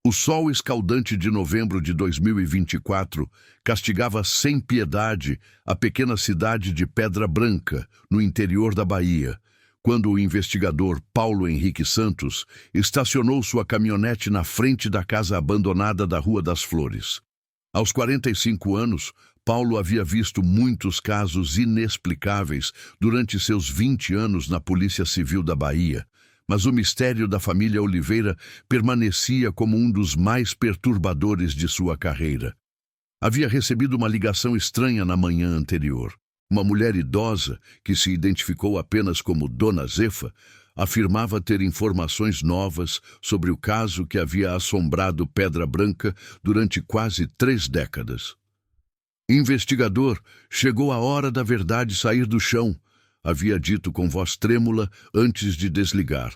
O sol escaldante de novembro de 2024 castigava sem piedade a pequena cidade de Pedra Branca, no interior da Bahia, quando o investigador Paulo Henrique Santos estacionou sua caminhonete na frente da casa abandonada da Rua das Flores. Aos 45 anos, Paulo havia visto muitos casos inexplicáveis durante seus 20 anos na Polícia Civil da Bahia, mas o mistério da família Oliveira permanecia como um dos mais perturbadores de sua carreira. Havia recebido uma ligação estranha na manhã anterior. Uma mulher idosa, que se identificou apenas como Dona Zefa, afirmava ter informações novas sobre o caso que havia assombrado Pedra Branca durante quase 3 décadas. Investigador, chegou a hora da verdade sair do chão, havia dito com voz trêmula antes de desligar,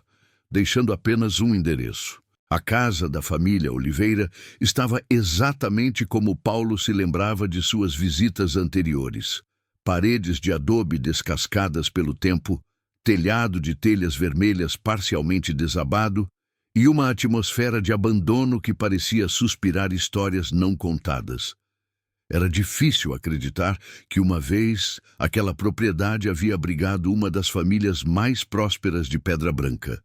deixando apenas um endereço. A casa da família Oliveira estava exatamente como Paulo se lembrava de suas visitas anteriores. Paredes de adobe descascadas pelo tempo, telhado de telhas vermelhas parcialmente desabado e uma atmosfera de abandono que parecia suspirar histórias não contadas. Era difícil acreditar que uma vez aquela propriedade havia abrigado uma das famílias mais prósperas de Pedra Branca.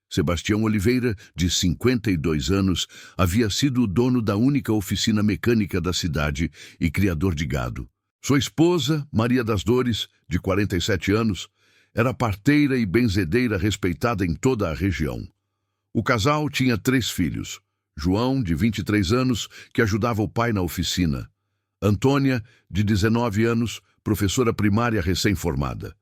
Sebastião Oliveira, de 52 anos, havia sido o dono da única oficina mecânica da cidade e criador de gado. Sua esposa, Maria das Dores, de 47 anos, era parteira e benzedeira respeitada em toda a região. O casal tinha 3 filhos: João, de 23 anos, que ajudava o pai na oficina; Antônia, de 19 anos, professora primária recém-formada;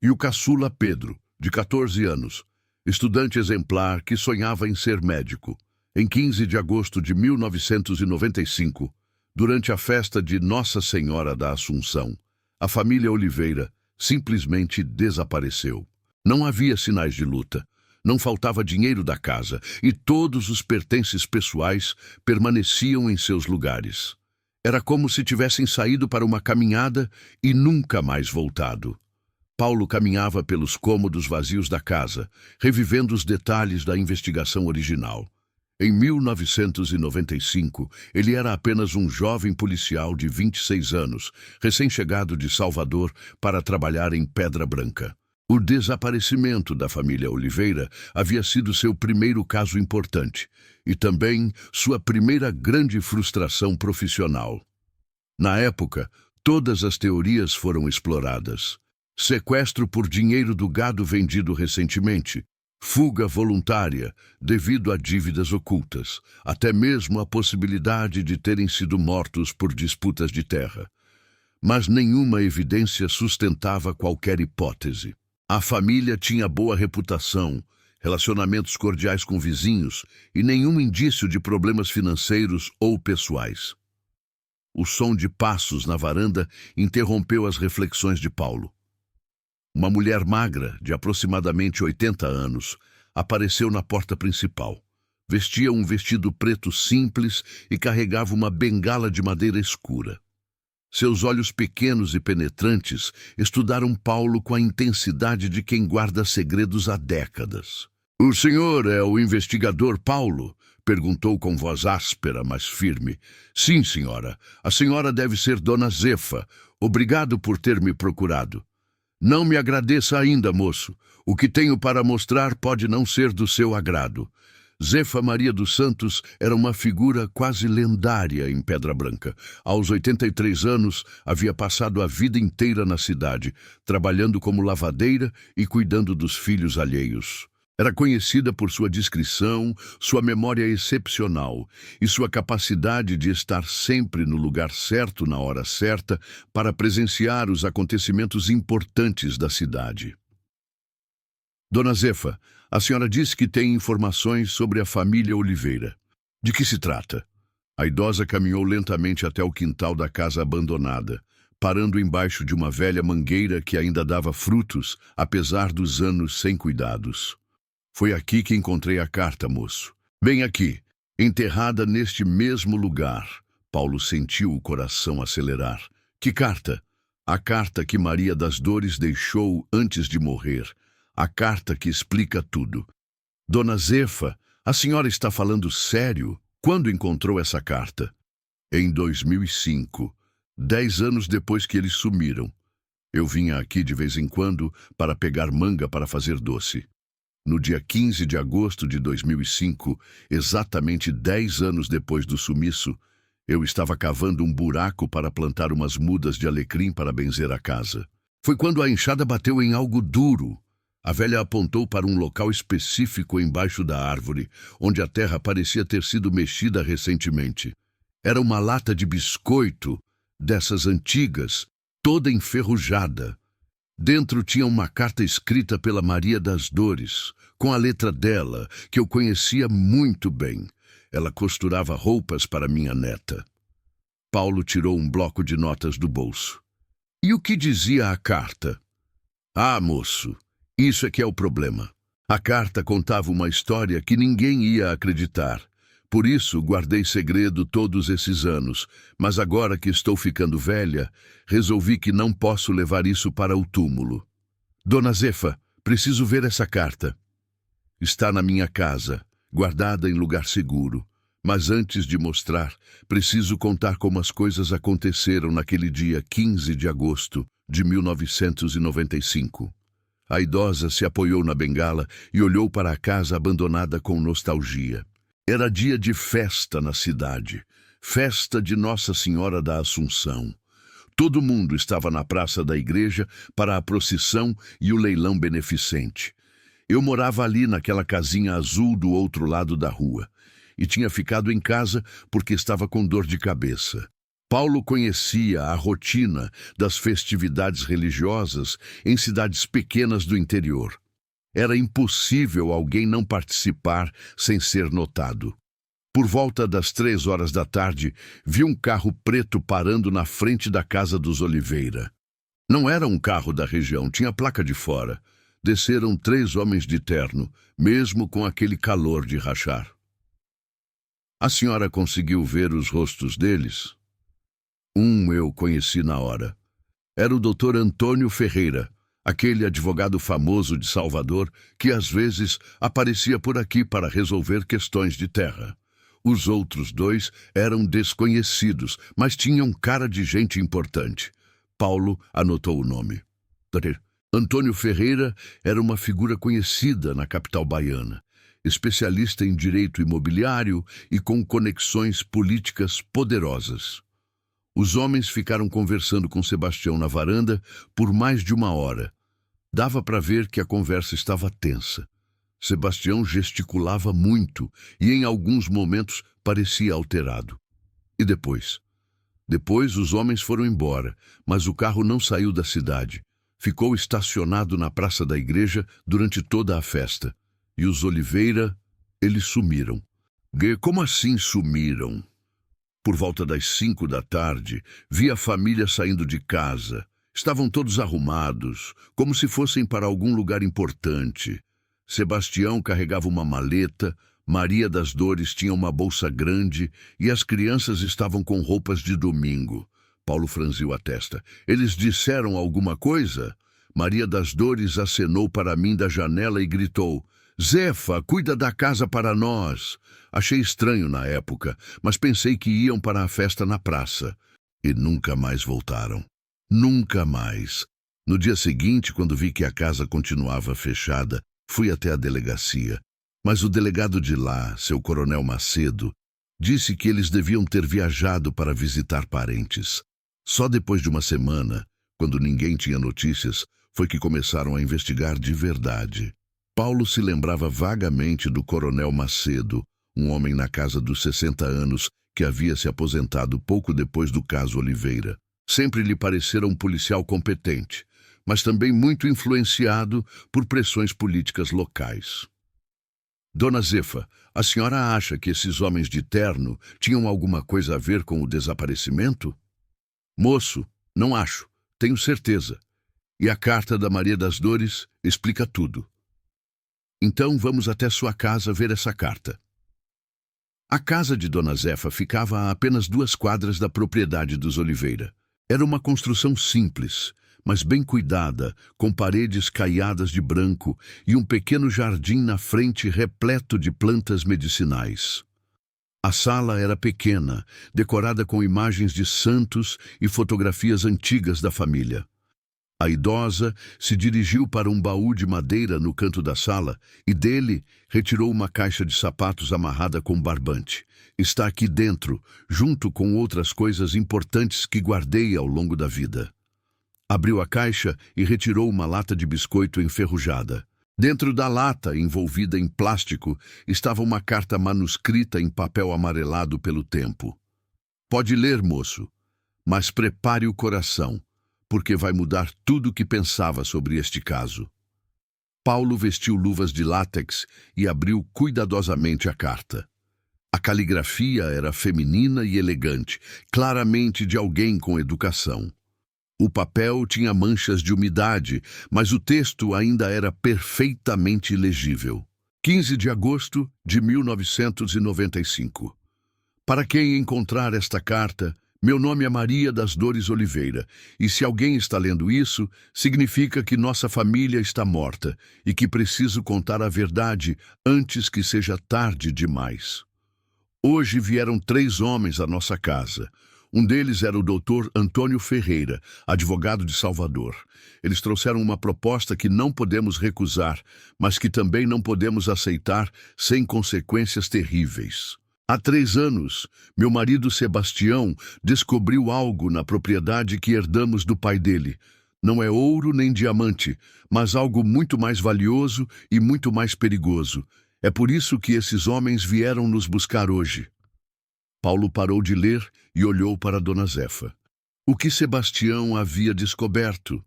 e o caçula Pedro, de 14 anos, estudante exemplar que sonhava em ser médico. Em 15 de agosto de 1995, durante a festa de Nossa Senhora da Assunção, a família Oliveira simplesmente desapareceu. Não havia sinais de luta, não faltava dinheiro da casa e todos os pertences pessoais permaneciam em seus lugares. Era como se tivessem saído para uma caminhada e nunca mais voltado. Paulo caminhava pelos cômodos vazios da casa, revivendo os detalhes da investigação original. Em 1995, ele era apenas um jovem policial de 26 anos, recém-chegado de Salvador para trabalhar em Pedra Branca. O desaparecimento da família Oliveira havia sido seu primeiro caso importante e também sua primeira grande frustração profissional. Na época, todas as teorias foram exploradas: sequestro por dinheiro do gado vendido recentemente, fuga voluntária devido a dívidas ocultas, até mesmo a possibilidade de terem sido mortos por disputas de terra. Mas nenhuma evidência sustentava qualquer hipótese. A família tinha boa reputação, relacionamentos cordiais com vizinhos e nenhum indício de problemas financeiros ou pessoais. O som de passos na varanda interrompeu as reflexões de Paulo. Uma mulher magra, de aproximadamente 80 anos, apareceu na porta principal. Vestia um vestido preto simples e carregava uma bengala de madeira escura. Seus olhos pequenos e penetrantes estudaram Paulo com a intensidade de quem guarda segredos há décadas. "O senhor é o investigador Paulo?" perguntou com voz áspera, mas firme. "Sim, senhora. A senhora deve ser Dona Zefa. Obrigado por ter me procurado." "Não me agradeça ainda, moço. O que tenho para mostrar pode não ser do seu agrado." Zefa Maria dos Santos era uma figura quase lendária em Pedra Branca. Aos 83 anos, havia passado a vida inteira na cidade, trabalhando como lavadeira e cuidando dos filhos alheios. Era conhecida por sua discrição, sua memória excepcional e sua capacidade de estar sempre no lugar certo na hora certa para presenciar os acontecimentos importantes da cidade. "Dona Zefa, a senhora disse que tem informações sobre a família Oliveira. De que se trata?" A idosa caminhou lentamente até o quintal da casa abandonada, parando embaixo de uma velha mangueira que ainda dava frutos, apesar dos anos sem cuidados. "Foi aqui que encontrei a carta, moço. Bem aqui, enterrada neste mesmo lugar." Paulo sentiu o coração acelerar. "Que carta?" "A carta que Maria das Dores deixou antes de morrer. A carta que explica tudo." "Dona Zefa, a senhora está falando sério?" Quando encontrou essa carta? Em 2005, 10 anos depois que eles sumiram. Eu vinha aqui de vez em quando para pegar manga para fazer doce. No dia 15 de agosto de 2005, exatamente 10 anos depois do sumiço, eu estava cavando um buraco para plantar umas mudas de alecrim para benzer a casa. Foi quando a enxada bateu em algo duro. A velha apontou para um local específico embaixo da árvore, onde a terra parecia ter sido mexida recentemente. Era uma lata de biscoito, dessas antigas, toda enferrujada. Dentro tinha uma carta escrita pela Maria das Dores, com a letra dela, que eu conhecia muito bem. Ela costurava roupas para minha neta. Paulo tirou um bloco de notas do bolso. E o que dizia a carta? Ah, moço, isso é que é o problema. A carta contava uma história que ninguém ia acreditar. Por isso, guardei segredo todos esses anos, mas agora que estou ficando velha, resolvi que não posso levar isso para o túmulo. Dona Zefa, preciso ver essa carta. Está na minha casa, guardada em lugar seguro. Mas antes de mostrar, preciso contar como as coisas aconteceram naquele dia 15 de agosto de 1995. A idosa se apoiou na bengala e olhou para a casa abandonada com nostalgia. Era dia de festa na cidade, festa de Nossa Senhora da Assunção. Todo mundo estava na praça da igreja para a procissão e o leilão beneficente. Eu morava ali naquela casinha azul do outro lado da rua e tinha ficado em casa porque estava com dor de cabeça. Paulo conhecia a rotina das festividades religiosas em cidades pequenas do interior. Era impossível alguém não participar sem ser notado. Por volta das 3 horas da tarde, vi um carro preto parando na frente da casa dos Oliveira. Não era um carro da região, tinha placa de fora. Desceram 3 homens de terno, mesmo com aquele calor de rachar. A senhora conseguiu ver os rostos deles? Um eu conheci na hora. Era o Dr. Antônio Ferreira, aquele advogado famoso de Salvador que às vezes aparecia por aqui para resolver questões de terra. Os outros 2 eram desconhecidos, mas tinham cara de gente importante. Paulo anotou o nome. Dr. Antônio Ferreira era uma figura conhecida na capital baiana, especialista em direito imobiliário e com conexões políticas poderosas. Os homens ficaram conversando com Sebastião na varanda por mais de 1 hora. Dava para ver que a conversa estava tensa. Sebastião gesticulava muito e em alguns momentos parecia alterado. E depois? Depois os homens foram embora, mas o carro não saiu da cidade. Ficou estacionado na praça da igreja durante toda a festa. E os Oliveira, eles sumiram. Como assim sumiram? Por volta das 5 da tarde, vi a família saindo de casa. Estavam todos arrumados, como se fossem para algum lugar importante. Sebastião carregava uma maleta, Maria das Dores tinha uma bolsa grande e as crianças estavam com roupas de domingo. Paulo franziu a testa. Eles disseram alguma coisa? Maria das Dores acenou para mim da janela e gritou: Zefa, cuida da casa para nós. Achei estranho na época, mas pensei que iam para a festa na praça. E nunca mais voltaram. Nunca mais. No dia seguinte, quando vi que a casa continuava fechada, fui até a delegacia. Mas o delegado de lá, seu coronel Macedo, disse que eles deviam ter viajado para visitar parentes. Só depois de 1 semana, quando ninguém tinha notícias, foi que começaram a investigar de verdade. Paulo se lembrava vagamente do coronel Macedo, um homem na casa dos 60 anos que havia se aposentado pouco depois do caso Oliveira. Sempre lhe parecera um policial competente, mas também muito influenciado por pressões políticas locais. Dona Zefa, a senhora acha que esses homens de terno tinham alguma coisa a ver com o desaparecimento? Moço, não acho, tenho certeza. E a carta da Maria das Dores explica tudo. Então vamos até sua casa ver essa carta. A casa de Dona Zefa ficava a apenas 2 quadras da propriedade dos Oliveira. Era uma construção simples, mas bem cuidada, com paredes caiadas de branco e um pequeno jardim na frente repleto de plantas medicinais. A sala era pequena, decorada com imagens de santos e fotografias antigas da família. A idosa se dirigiu para um baú de madeira no canto da sala e dele retirou uma caixa de sapatos amarrada com barbante. Está aqui dentro, junto com outras coisas importantes que guardei ao longo da vida. Abriu a caixa e retirou uma lata de biscoito enferrujada. Dentro da lata, envolvida em plástico, estava uma carta manuscrita em papel amarelado pelo tempo. Pode ler, moço, mas prepare o coração, porque vai mudar tudo o que pensava sobre este caso. Paulo vestiu luvas de látex e abriu cuidadosamente a carta. A caligrafia era feminina e elegante, claramente de alguém com educação. O papel tinha manchas de umidade, mas o texto ainda era perfeitamente legível. 15 de agosto de 1995. Para quem encontrar esta carta, meu nome é Maria das Dores Oliveira, e se alguém está lendo isso, significa que nossa família está morta e que preciso contar a verdade antes que seja tarde demais. Hoje vieram 3 homens à nossa casa. Um deles era o Dr. Antônio Ferreira, advogado de Salvador. Eles trouxeram uma proposta que não podemos recusar, mas que também não podemos aceitar sem consequências terríveis. Há 3 anos, meu marido Sebastião descobriu algo na propriedade que herdamos do pai dele. Não é ouro nem diamante, mas algo muito mais valioso e muito mais perigoso. É por isso que esses homens vieram nos buscar hoje. Paulo parou de ler e olhou para Dona Zefa. O que Sebastião havia descoberto?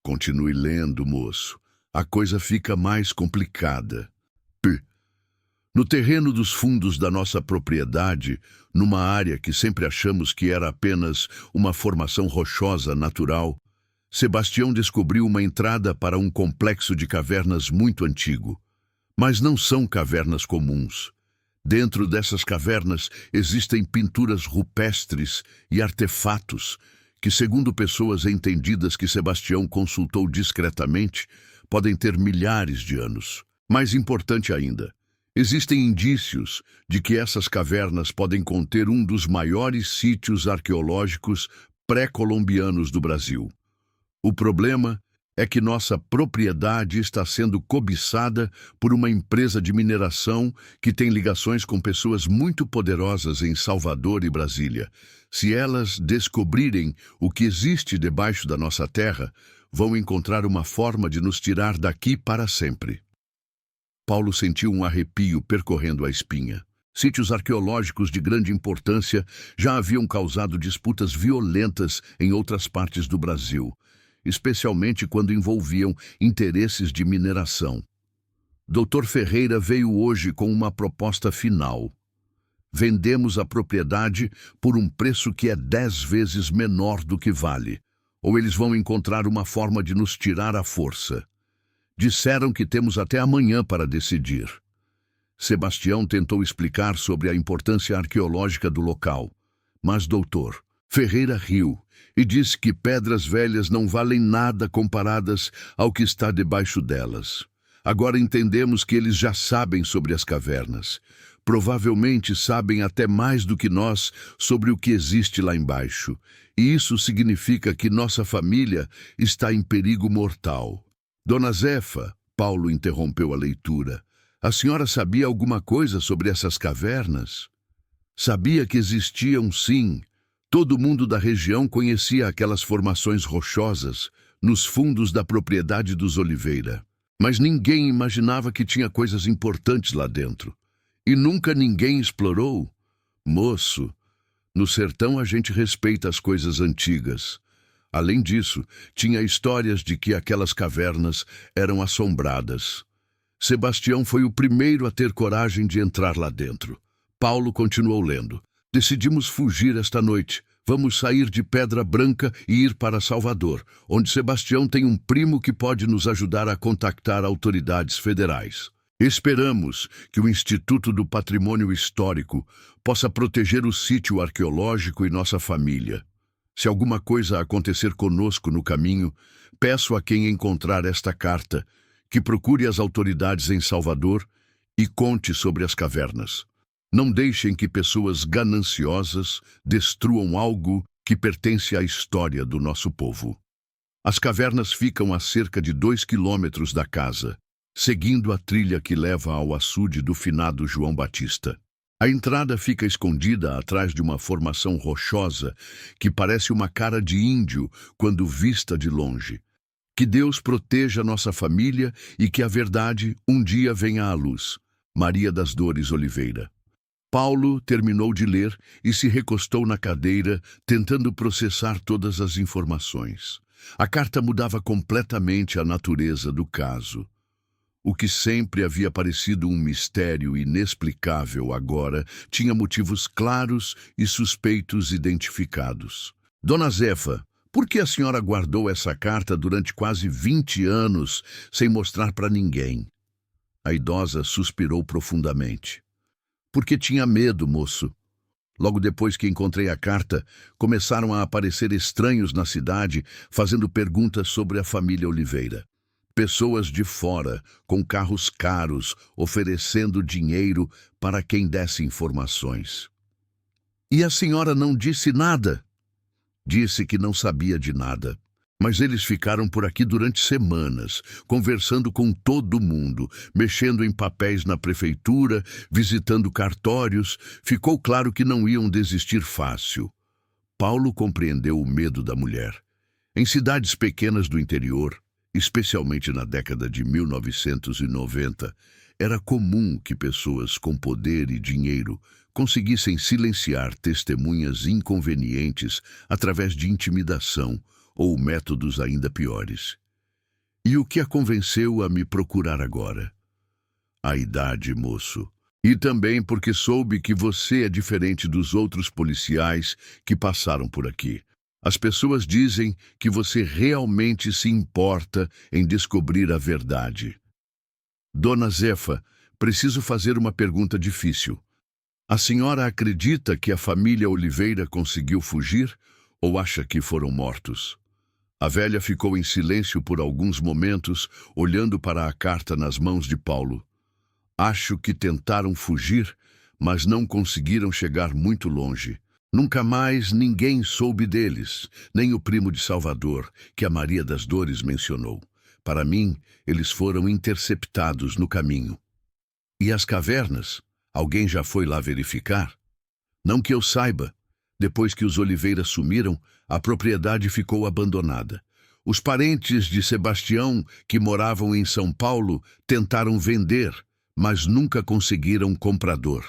Continue lendo, moço. A coisa fica mais complicada. No terreno dos fundos da nossa propriedade, numa área que sempre achamos que era apenas uma formação rochosa natural, Sebastião descobriu uma entrada para um complexo de cavernas muito antigo. Mas não são cavernas comuns. Dentro dessas cavernas existem pinturas rupestres e artefatos que, segundo pessoas entendidas que Sebastião consultou discretamente, podem ter milhares de anos. Mais importante ainda, existem indícios de que essas cavernas podem conter um dos maiores sítios arqueológicos pré-colombianos do Brasil. O problema é que nossa propriedade está sendo cobiçada por uma empresa de mineração que tem ligações com pessoas muito poderosas em Salvador e Brasília. Se elas descobrirem o que existe debaixo da nossa terra, vão encontrar uma forma de nos tirar daqui para sempre. Paulo sentiu um arrepio percorrendo a espinha. Sítios arqueológicos de grande importância já haviam causado disputas violentas em outras partes do Brasil, especialmente quando envolviam interesses de mineração. Dr. Ferreira veio hoje com uma proposta final. Vendemos a propriedade por um preço que é 10 vezes menor do que vale, ou eles vão encontrar uma forma de nos tirar à força. Disseram que temos até amanhã para decidir. Sebastião tentou explicar sobre a importância arqueológica do local, mas Dr. Ferreira riu e disse que pedras velhas não valem nada comparadas ao que está debaixo delas. Agora entendemos que eles já sabem sobre as cavernas. Provavelmente sabem até mais do que nós sobre o que existe lá embaixo. E isso significa que nossa família está em perigo mortal. Dona Zefa, Paulo interrompeu a leitura. A senhora sabia alguma coisa sobre essas cavernas? Sabia que existiam, sim. Todo mundo da região conhecia aquelas formações rochosas nos fundos da propriedade dos Oliveira. Mas ninguém imaginava que tinha coisas importantes lá dentro. E nunca ninguém explorou. Moço, no sertão a gente respeita as coisas antigas. Além disso, tinha histórias de que aquelas cavernas eram assombradas. Sebastião foi o primeiro a ter coragem de entrar lá dentro. Paulo continuou lendo. Decidimos fugir esta noite. Vamos sair de Pedra Branca e ir para Salvador, onde Sebastião tem um primo que pode nos ajudar a contactar autoridades federais. Esperamos que o Instituto do Patrimônio Histórico possa proteger o sítio arqueológico e nossa família. Se alguma coisa acontecer conosco no caminho, peço a quem encontrar esta carta que procure as autoridades em Salvador e conte sobre as cavernas. Não deixem que pessoas gananciosas destruam algo que pertence à história do nosso povo. As cavernas ficam a cerca de 2 quilômetros da casa, seguindo a trilha que leva ao açude do finado João Batista. A entrada fica escondida atrás de uma formação rochosa que parece uma cara de índio quando vista de longe. Que Deus proteja nossa família e que a verdade um dia venha à luz. Maria das Dores Oliveira. Paulo terminou de ler e se recostou na cadeira, tentando processar todas as informações. A carta mudava completamente a natureza do caso. O que sempre havia parecido um mistério inexplicável agora tinha motivos claros e suspeitos identificados. Dona Zefa, por que a senhora guardou essa carta durante quase 20 anos sem mostrar para ninguém? A idosa suspirou profundamente. Porque tinha medo, moço. Logo depois que encontrei a carta, começaram a aparecer estranhos na cidade, fazendo perguntas sobre a família Oliveira. Pessoas de fora, com carros caros, oferecendo dinheiro para quem desse informações. E a senhora não disse nada? Disse que não sabia de nada. Mas eles ficaram por aqui durante semanas, conversando com todo mundo, mexendo em papéis na prefeitura, visitando cartórios. Ficou claro que não iam desistir fácil. Paulo compreendeu o medo da mulher. Em cidades pequenas do interior, especialmente na década de 1990, era comum que pessoas com poder e dinheiro conseguissem silenciar testemunhas inconvenientes através de intimidação ou métodos ainda piores. E o que a convenceu a me procurar agora? A idade, moço. E também porque soube que você é diferente dos outros policiais que passaram por aqui. As pessoas dizem que você realmente se importa em descobrir a verdade. Dona Zefa, preciso fazer uma pergunta difícil. A senhora acredita que a família Oliveira conseguiu fugir ou acha que foram mortos? A velha ficou em silêncio por alguns momentos, olhando para a carta nas mãos de Paulo. Acho que tentaram fugir, mas não conseguiram chegar muito longe. Nunca mais ninguém soube deles, nem o primo de Salvador, que a Maria das Dores mencionou. Para mim, eles foram interceptados no caminho. E as cavernas? Alguém já foi lá verificar? Não que eu saiba. Depois que os Oliveira sumiram, a propriedade ficou abandonada. Os parentes de Sebastião, que moravam em São Paulo, tentaram vender, mas nunca conseguiram comprador.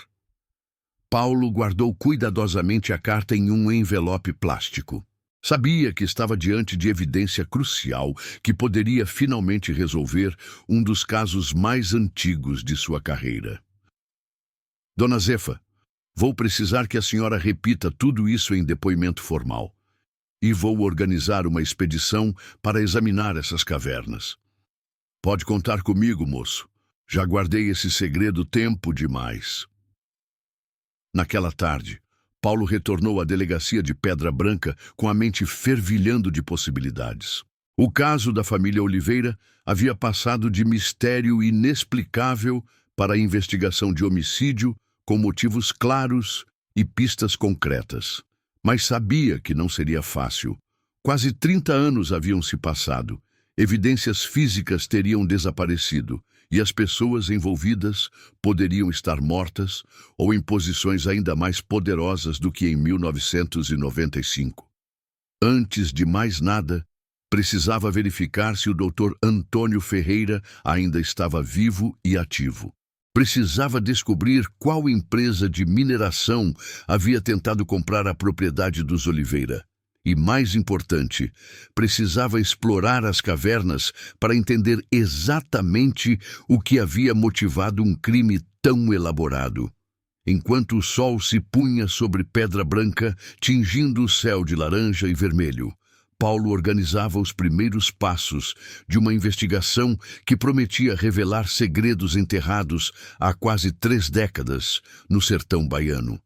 Paulo guardou cuidadosamente a carta em um envelope plástico. Sabia que estava diante de evidência crucial que poderia finalmente resolver um dos casos mais antigos de sua carreira. Dona Zefa, vou precisar que a senhora repita tudo isso em depoimento formal. E vou organizar uma expedição para examinar essas cavernas. Pode contar comigo, moço. Já guardei esse segredo tempo demais. Naquela tarde, Paulo retornou à delegacia de Pedra Branca com a mente fervilhando de possibilidades. O caso da família Oliveira havia passado de mistério inexplicável para a investigação de homicídio com motivos claros e pistas concretas. Mas sabia que não seria fácil. Quase 30 anos haviam se passado, evidências físicas teriam desaparecido e as pessoas envolvidas poderiam estar mortas ou em posições ainda mais poderosas do que em 1995. Antes de mais nada, precisava verificar se o Dr. Antônio Ferreira ainda estava vivo e ativo. Precisava descobrir qual empresa de mineração havia tentado comprar a propriedade dos Oliveira. E, mais importante, precisava explorar as cavernas para entender exatamente o que havia motivado um crime tão elaborado. Enquanto o sol se punha sobre Pedra Branca, tingindo o céu de laranja e vermelho, Paulo organizava os primeiros passos de uma investigação que prometia revelar segredos enterrados há quase 3 décadas no sertão baiano.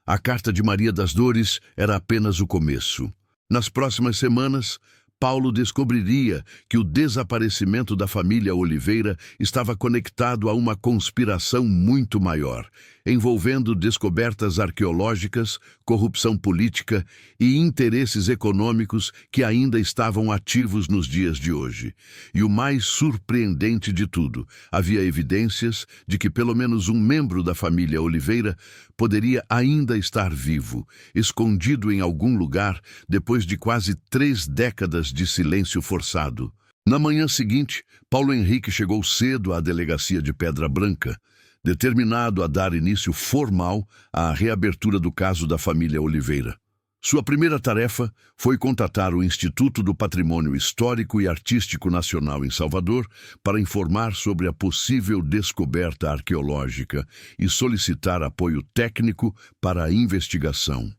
A carta de Maria das Dores era apenas o começo. Nas próximas semanas, Paulo descobriria que o desaparecimento da família Oliveira estava conectado a uma conspiração muito maior. envolvendo descobertas arqueológicas, corrupção política e interesses econômicos que ainda estavam ativos nos dias de hoje. E o mais surpreendente de tudo, havia evidências de que pelo menos um membro da família Oliveira poderia ainda estar vivo, escondido em algum lugar depois de quase 3 décadas de silêncio forçado. Na manhã seguinte, Paulo Henrique chegou cedo à delegacia de Pedra Branca, determinado a dar início formal à reabertura do caso da família Oliveira. Sua primeira tarefa foi contatar o Instituto do Patrimônio Histórico e Artístico Nacional em Salvador para informar sobre a possível descoberta arqueológica e solicitar apoio técnico para a investigação.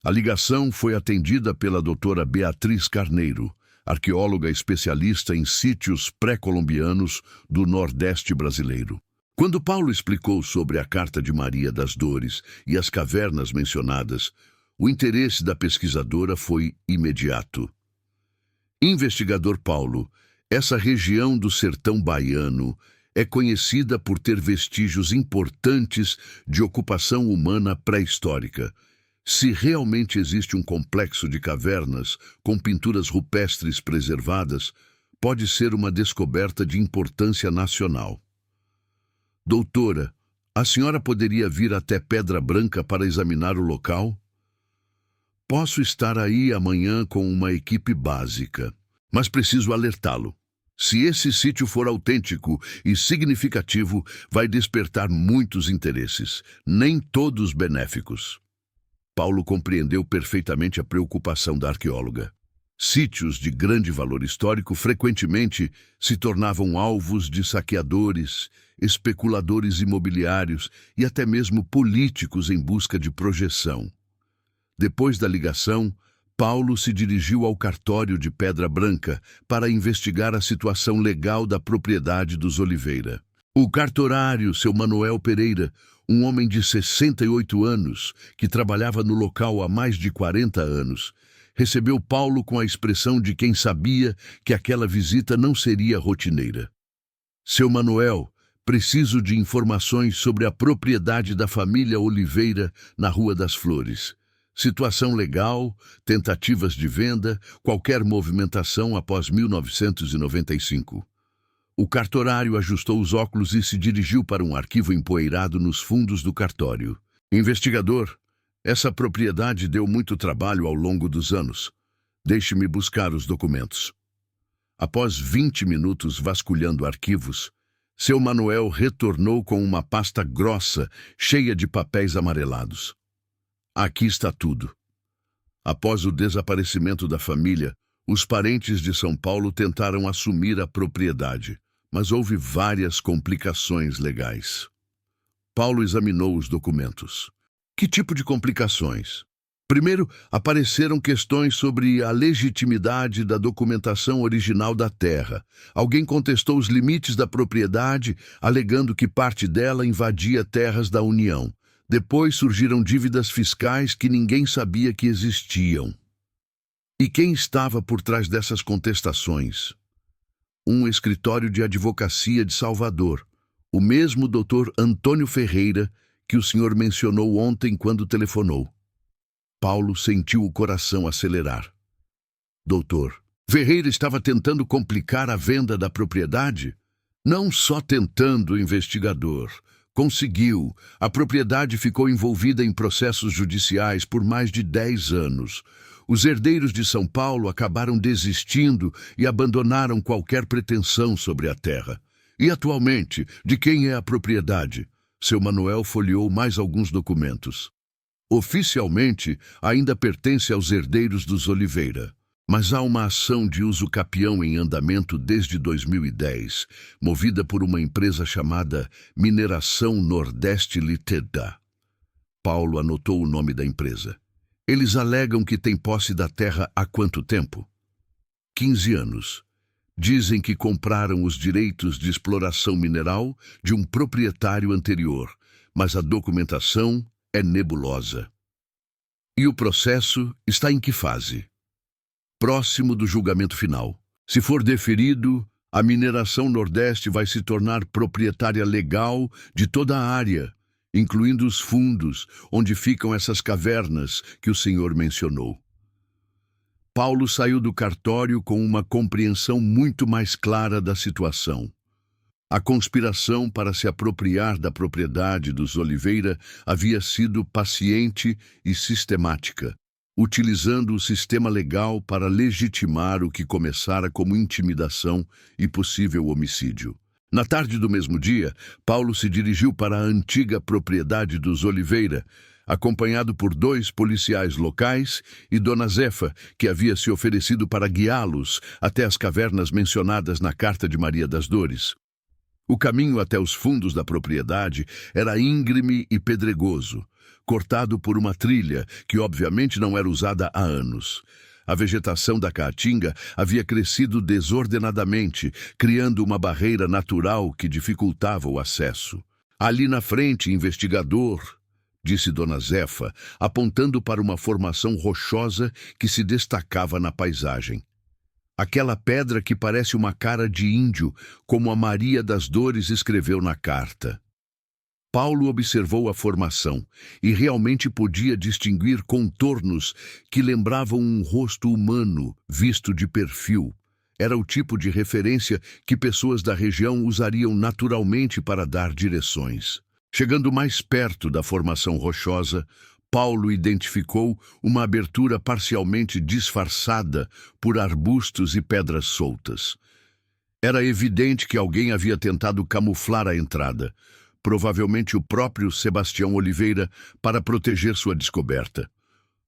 A ligação foi atendida pela doutora Beatriz Carneiro, arqueóloga especialista em sítios pré-colombianos do Nordeste brasileiro. Quando Paulo explicou sobre a Carta de Maria das Dores e as cavernas mencionadas, o interesse da pesquisadora foi imediato. Investigador Paulo, essa região do sertão baiano é conhecida por ter vestígios importantes de ocupação humana pré-histórica. Se realmente existe um complexo de cavernas com pinturas rupestres preservadas, pode ser uma descoberta de importância nacional. Doutora, a senhora poderia vir até Pedra Branca para examinar o local? Posso estar aí amanhã com uma equipe básica, mas preciso alertá-lo. Se esse sítio for autêntico e significativo, vai despertar muitos interesses, nem todos benéficos. Paulo compreendeu perfeitamente a preocupação da arqueóloga. Sítios de grande valor histórico frequentemente se tornavam alvos de saqueadores, especuladores imobiliários e até mesmo políticos em busca de projeção. Depois da ligação, Paulo se dirigiu ao cartório de Pedra Branca para investigar a situação legal da propriedade dos Oliveira. O cartorário, seu Manuel Pereira, um homem de 68 anos, que trabalhava no local há mais de 40 anos, recebeu Paulo com a expressão de quem sabia que aquela visita não seria rotineira. Seu Manuel, preciso de informações sobre a propriedade da família Oliveira na Rua das Flores. Situação legal, tentativas de venda, qualquer movimentação após 1995. O cartorário ajustou os óculos e se dirigiu para um arquivo empoeirado nos fundos do cartório. Investigador, essa propriedade deu muito trabalho ao longo dos anos. Deixe-me buscar os documentos. Após 20 minutos vasculhando arquivos, seu Manuel retornou com uma pasta grossa, cheia de papéis amarelados. Aqui está tudo. Após o desaparecimento da família, os parentes de São Paulo tentaram assumir a propriedade, mas houve várias complicações legais. Paulo examinou os documentos. Que tipo de complicações? Primeiro, apareceram questões sobre a legitimidade da documentação original da terra. Alguém contestou os limites da propriedade, alegando que parte dela invadia terras da União. Depois surgiram dívidas fiscais que ninguém sabia que existiam. E quem estava por trás dessas contestações? Um escritório de advocacia de Salvador, o mesmo Dr. Antônio Ferreira que o senhor mencionou ontem quando telefonou. Paulo sentiu o coração acelerar. Doutor, Ferreira estava tentando complicar a venda da propriedade? Não só tentando, investigador. Conseguiu. A propriedade ficou envolvida em processos judiciais por mais de 10 anos. Os herdeiros de São Paulo acabaram desistindo e abandonaram qualquer pretensão sobre a terra. E atualmente, de quem é a propriedade? Seu Manuel folheou mais alguns documentos. Oficialmente, ainda pertence aos herdeiros dos Oliveira. Mas há uma ação de uso capião em andamento desde 2010, movida por uma empresa chamada Mineração Nordeste Ltda. Paulo anotou o nome da empresa. Eles alegam que têm posse da terra há quanto tempo? 15 anos. Dizem que compraram os direitos de exploração mineral de um proprietário anterior, mas a documentação é nebulosa. E o processo está em que fase? Próximo do julgamento final. Se for deferido, a Mineração Nordeste vai se tornar proprietária legal de toda a área, incluindo os fundos, onde ficam essas cavernas que o Senhor mencionou. Paulo saiu do cartório com uma compreensão muito mais clara da situação. A conspiração para se apropriar da propriedade dos Oliveira havia sido paciente e sistemática, utilizando o sistema legal para legitimar o que começara como intimidação e possível homicídio. Na tarde do mesmo dia, Paulo se dirigiu para a antiga propriedade dos Oliveira, acompanhado por 2 policiais locais e Dona Zefa, que havia se oferecido para guiá-los até as cavernas mencionadas na Carta de Maria das Dores. O caminho até os fundos da propriedade era íngreme e pedregoso, cortado por uma trilha que obviamente não era usada há anos. A vegetação da caatinga havia crescido desordenadamente, criando uma barreira natural que dificultava o acesso. "Ali na frente, investigador", disse Dona Zefa, apontando para uma formação rochosa que se destacava na paisagem. Aquela pedra que parece uma cara de índio, como a Maria das Dores escreveu na carta. Paulo observou a formação e realmente podia distinguir contornos que lembravam um rosto humano visto de perfil. Era o tipo de referência que pessoas da região usariam naturalmente para dar direções. Chegando mais perto da formação rochosa, Paulo identificou uma abertura parcialmente disfarçada por arbustos e pedras soltas. Era evidente que alguém havia tentado camuflar a entrada, provavelmente o próprio Sebastião Oliveira, para proteger sua descoberta.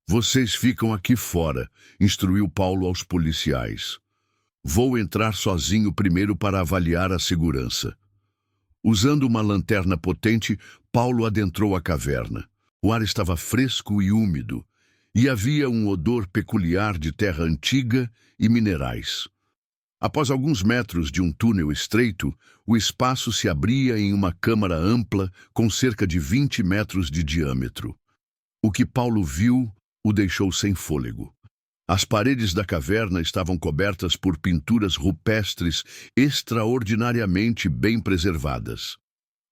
"Vocês ficam aqui fora", instruiu Paulo aos policiais. "Vou entrar sozinho primeiro para avaliar a segurança." Usando uma lanterna potente, Paulo adentrou a caverna. O ar estava fresco e úmido, e havia um odor peculiar de terra antiga e minerais. Após alguns metros de um túnel estreito, o espaço se abria em uma câmara ampla com cerca de 20 metros de diâmetro. O que Paulo viu o deixou sem fôlego. As paredes da caverna estavam cobertas por pinturas rupestres extraordinariamente bem preservadas.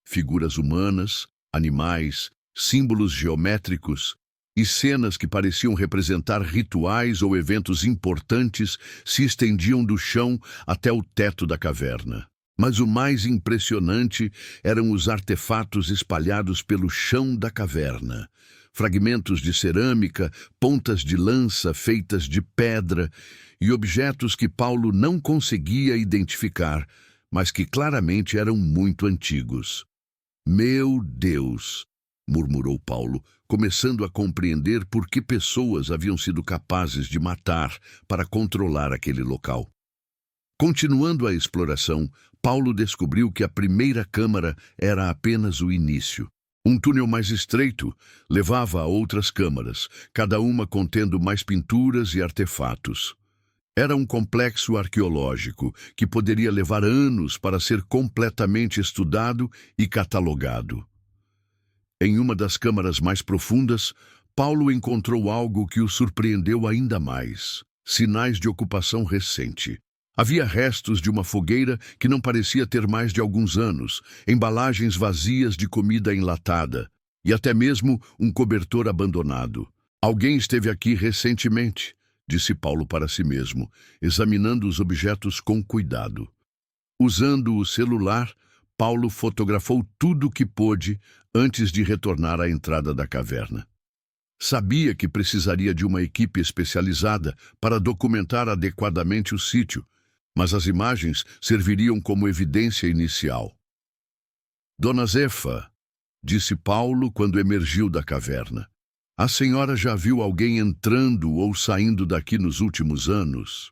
Figuras humanas, animais, símbolos geométricos e cenas que pareciam representar rituais ou eventos importantes se estendiam do chão até o teto da caverna. Mas o mais impressionante eram os artefatos espalhados pelo chão da caverna. Fragmentos de cerâmica, pontas de lança feitas de pedra e objetos que Paulo não conseguia identificar, mas que claramente eram muito antigos. "Meu Deus!", murmurou Paulo, começando a compreender por que pessoas haviam sido capazes de matar para controlar aquele local. Continuando a exploração, Paulo descobriu que a primeira câmara era apenas o início. Um túnel mais estreito levava a outras câmaras, cada uma contendo mais pinturas e artefatos. Era um complexo arqueológico que poderia levar anos para ser completamente estudado e catalogado. Em uma das câmaras mais profundas, Paulo encontrou algo que o surpreendeu ainda mais: sinais de ocupação recente. Havia restos de uma fogueira que não parecia ter mais de alguns anos, embalagens vazias de comida enlatada e até mesmo um cobertor abandonado. "Alguém esteve aqui recentemente", disse Paulo para si mesmo, examinando os objetos com cuidado. Usando o celular, Paulo fotografou tudo o que pôde antes de retornar à entrada da caverna. Sabia que precisaria de uma equipe especializada para documentar adequadamente o sítio, mas as imagens serviriam como evidência inicial. "Dona Zefa", disse Paulo quando emergiu da caverna, "a senhora já viu alguém entrando ou saindo daqui nos últimos anos?"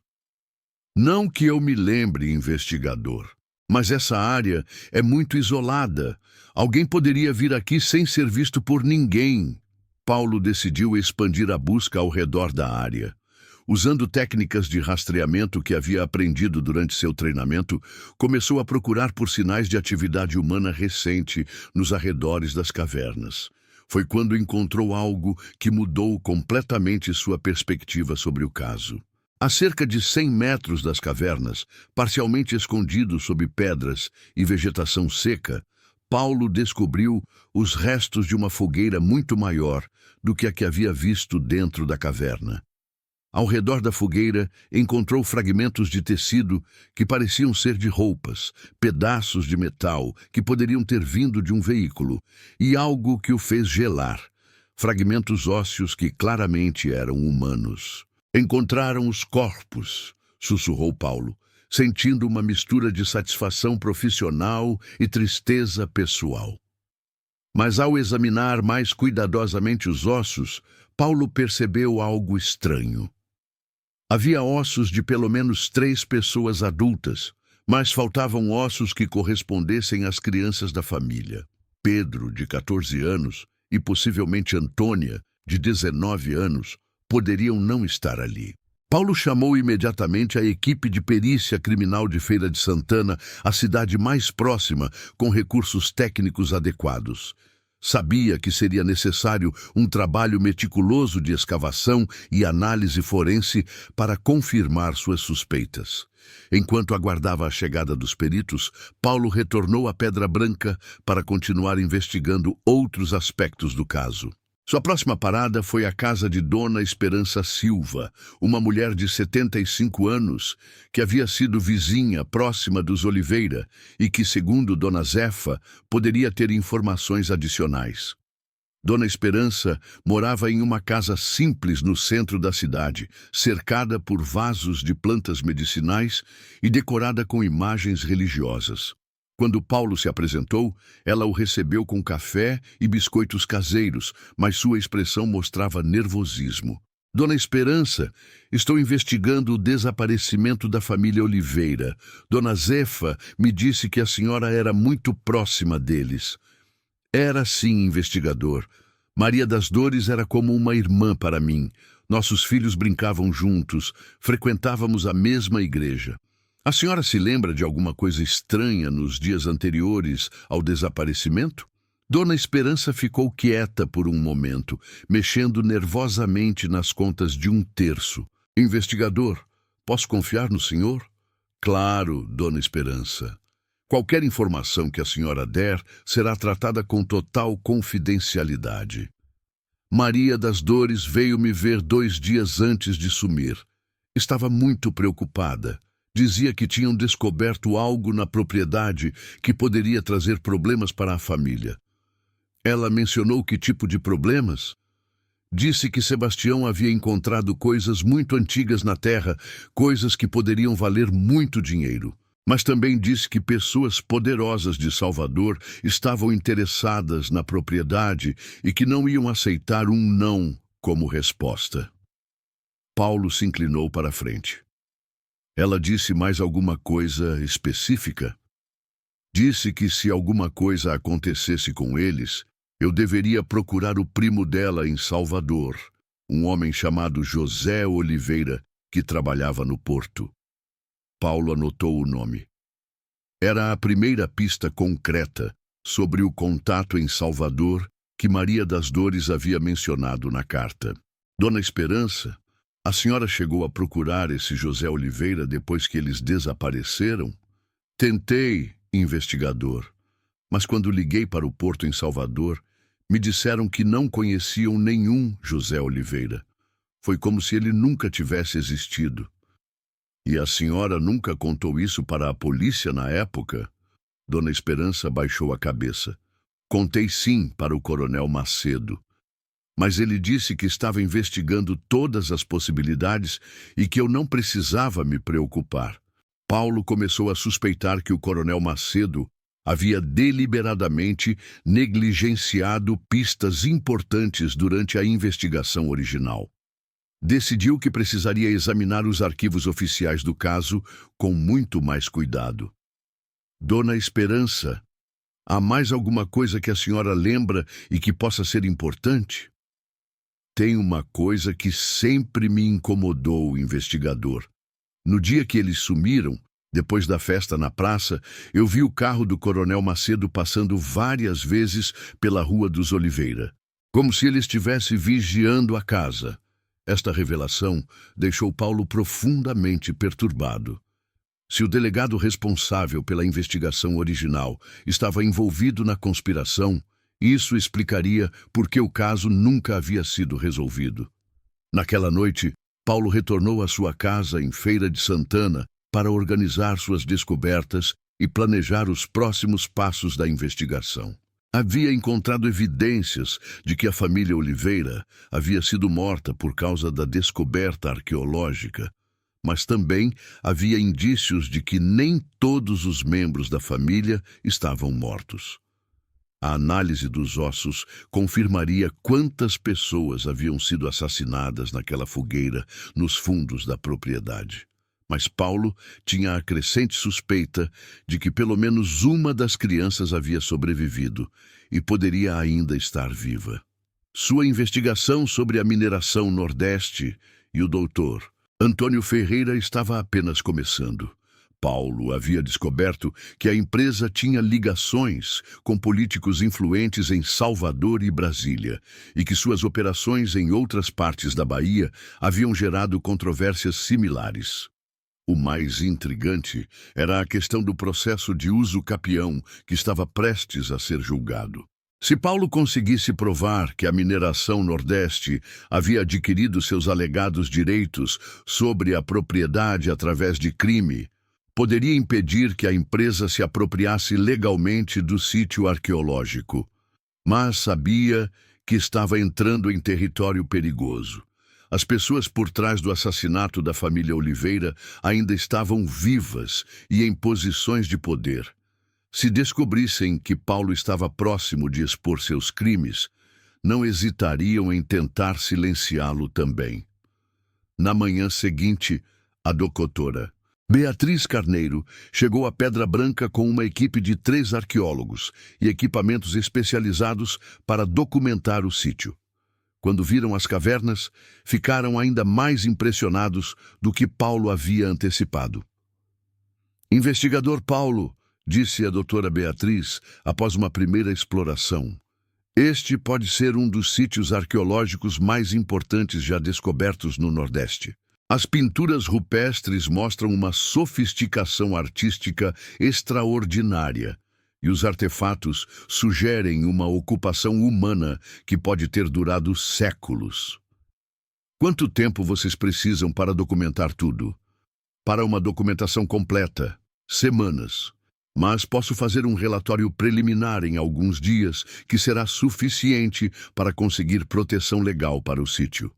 "Não que eu me lembre, investigador, mas essa área é muito isolada. Alguém poderia vir aqui sem ser visto por ninguém." Paulo decidiu expandir a busca ao redor da área. Usando técnicas de rastreamento que havia aprendido durante seu treinamento, começou a procurar por sinais de atividade humana recente nos arredores das cavernas. Foi quando encontrou algo que mudou completamente sua perspectiva sobre o caso. A cerca de 100 metros das cavernas, parcialmente escondidos sob pedras e vegetação seca, Paulo descobriu os restos de uma fogueira muito maior do que a que havia visto dentro da caverna. Ao redor da fogueira, encontrou fragmentos de tecido que pareciam ser de roupas, pedaços de metal que poderiam ter vindo de um veículo, e algo que o fez gelar, fragmentos ósseos que claramente eram humanos. Encontraram os corpos, sussurrou Paulo, sentindo uma mistura de satisfação profissional e tristeza pessoal. Mas ao examinar mais cuidadosamente os ossos, Paulo percebeu algo estranho. Havia ossos de pelo menos 3 pessoas adultas, mas faltavam ossos que correspondessem às crianças da família. Pedro, de 14 anos, e possivelmente Antônia, de 19 anos, poderiam não estar ali. Paulo chamou imediatamente a equipe de perícia criminal de Feira de Santana, a cidade mais próxima, com recursos técnicos adequados. Sabia que seria necessário um trabalho meticuloso de escavação e análise forense para confirmar suas suspeitas. Enquanto aguardava a chegada dos peritos, Paulo retornou à Pedra Branca para continuar investigando outros aspectos do caso. Sua próxima parada foi a casa de Dona Esperança Silva, uma mulher de 75 anos, que havia sido vizinha próxima dos Oliveira e que, segundo Dona Zefa, poderia ter informações adicionais. Dona Esperança morava em uma casa simples no centro da cidade, cercada por vasos de plantas medicinais e decorada com imagens religiosas. Quando Paulo se apresentou, ela o recebeu com café e biscoitos caseiros, mas sua expressão mostrava nervosismo. Dona Esperança, estou investigando o desaparecimento da família Oliveira. Dona Zefa me disse que a senhora era muito próxima deles. Era sim, investigador. Maria das Dores era como uma irmã para mim. Nossos filhos brincavam juntos, frequentávamos a mesma igreja. A senhora se lembra de alguma coisa estranha nos dias anteriores ao desaparecimento? Dona Esperança ficou quieta por um momento, mexendo nervosamente nas contas de 1/3. Investigador, posso confiar no senhor? Claro, Dona Esperança. Qualquer informação que a senhora der será tratada com total confidencialidade. Maria das Dores veio me ver 2 dias antes de sumir. Estava muito preocupada. Dizia que tinham descoberto algo na propriedade que poderia trazer problemas para a família. Ela mencionou que tipo de problemas? Disse que Sebastião havia encontrado coisas muito antigas na terra, coisas que poderiam valer muito dinheiro. Mas também disse que pessoas poderosas de Salvador estavam interessadas na propriedade e que não iam aceitar um não como resposta. Paulo se inclinou para a frente. Ela disse mais alguma coisa específica? Disse que se alguma coisa acontecesse com eles, eu deveria procurar o primo dela em Salvador, um homem chamado José Oliveira, que trabalhava no porto. Paulo anotou o nome. Era a primeira pista concreta sobre o contato em Salvador que Maria das Dores havia mencionado na carta. Dona Esperança, a senhora chegou a procurar esse José Oliveira depois que eles desapareceram? Tentei, investigador, mas quando liguei para o porto em Salvador, me disseram que não conheciam nenhum José Oliveira. Foi como se ele nunca tivesse existido. E a senhora nunca contou isso para a polícia na época? Dona Esperança baixou a cabeça. Contei sim para o coronel Macedo. Mas ele disse que estava investigando todas as possibilidades e que eu não precisava me preocupar. Paulo começou a suspeitar que o coronel Macedo havia deliberadamente negligenciado pistas importantes durante a investigação original. Decidiu que precisaria examinar os arquivos oficiais do caso com muito mais cuidado. Dona Esperança, há mais alguma coisa que a senhora lembra e que possa ser importante? Tem uma coisa que sempre me incomodou, investigador. No dia que eles sumiram, depois da festa na praça, eu vi o carro do coronel Macedo passando várias vezes pela Rua dos Oliveira, como se ele estivesse vigiando a casa. Esta revelação deixou Paulo profundamente perturbado. Se o delegado responsável pela investigação original estava envolvido na conspiração, isso explicaria por que o caso nunca havia sido resolvido. Naquela noite, Paulo retornou à sua casa em Feira de Santana para organizar suas descobertas e planejar os próximos passos da investigação. Havia encontrado evidências de que a família Oliveira havia sido morta por causa da descoberta arqueológica, mas também havia indícios de que nem todos os membros da família estavam mortos. A análise dos ossos confirmaria quantas pessoas haviam sido assassinadas naquela fogueira nos fundos da propriedade. Mas Paulo tinha a crescente suspeita de que pelo menos uma das crianças havia sobrevivido e poderia ainda estar viva. Sua investigação sobre a mineração Nordeste e o doutor Antônio Ferreira estava apenas começando. Paulo havia descoberto que a empresa tinha ligações com políticos influentes em Salvador e Brasília e que suas operações em outras partes da Bahia haviam gerado controvérsias similares. O mais intrigante era a questão do processo de uso capião que estava prestes a ser julgado. Se Paulo conseguisse provar que a mineração Nordeste havia adquirido seus alegados direitos sobre a propriedade através de crime, poderia impedir que a empresa se apropriasse legalmente do sítio arqueológico. Mas sabia que estava entrando em território perigoso. As pessoas por trás do assassinato da família Oliveira ainda estavam vivas e em posições de poder. Se descobrissem que Paulo estava próximo de expor seus crimes, não hesitariam em tentar silenciá-lo também. Na manhã seguinte, a doutora Beatriz Carneiro chegou a Pedra Branca com uma equipe de 3 arqueólogos e equipamentos especializados para documentar o sítio. Quando viram as cavernas, ficaram ainda mais impressionados do que Paulo havia antecipado. Investigador Paulo, disse a doutora Beatriz após uma primeira exploração, este pode ser um dos sítios arqueológicos mais importantes já descobertos no Nordeste. As pinturas rupestres mostram uma sofisticação artística extraordinária, e os artefatos sugerem uma ocupação humana que pode ter durado séculos. Quanto tempo vocês precisam para documentar tudo? Para uma documentação completa, semanas. Mas posso fazer um relatório preliminar em alguns dias, que será suficiente para conseguir proteção legal para o sítio.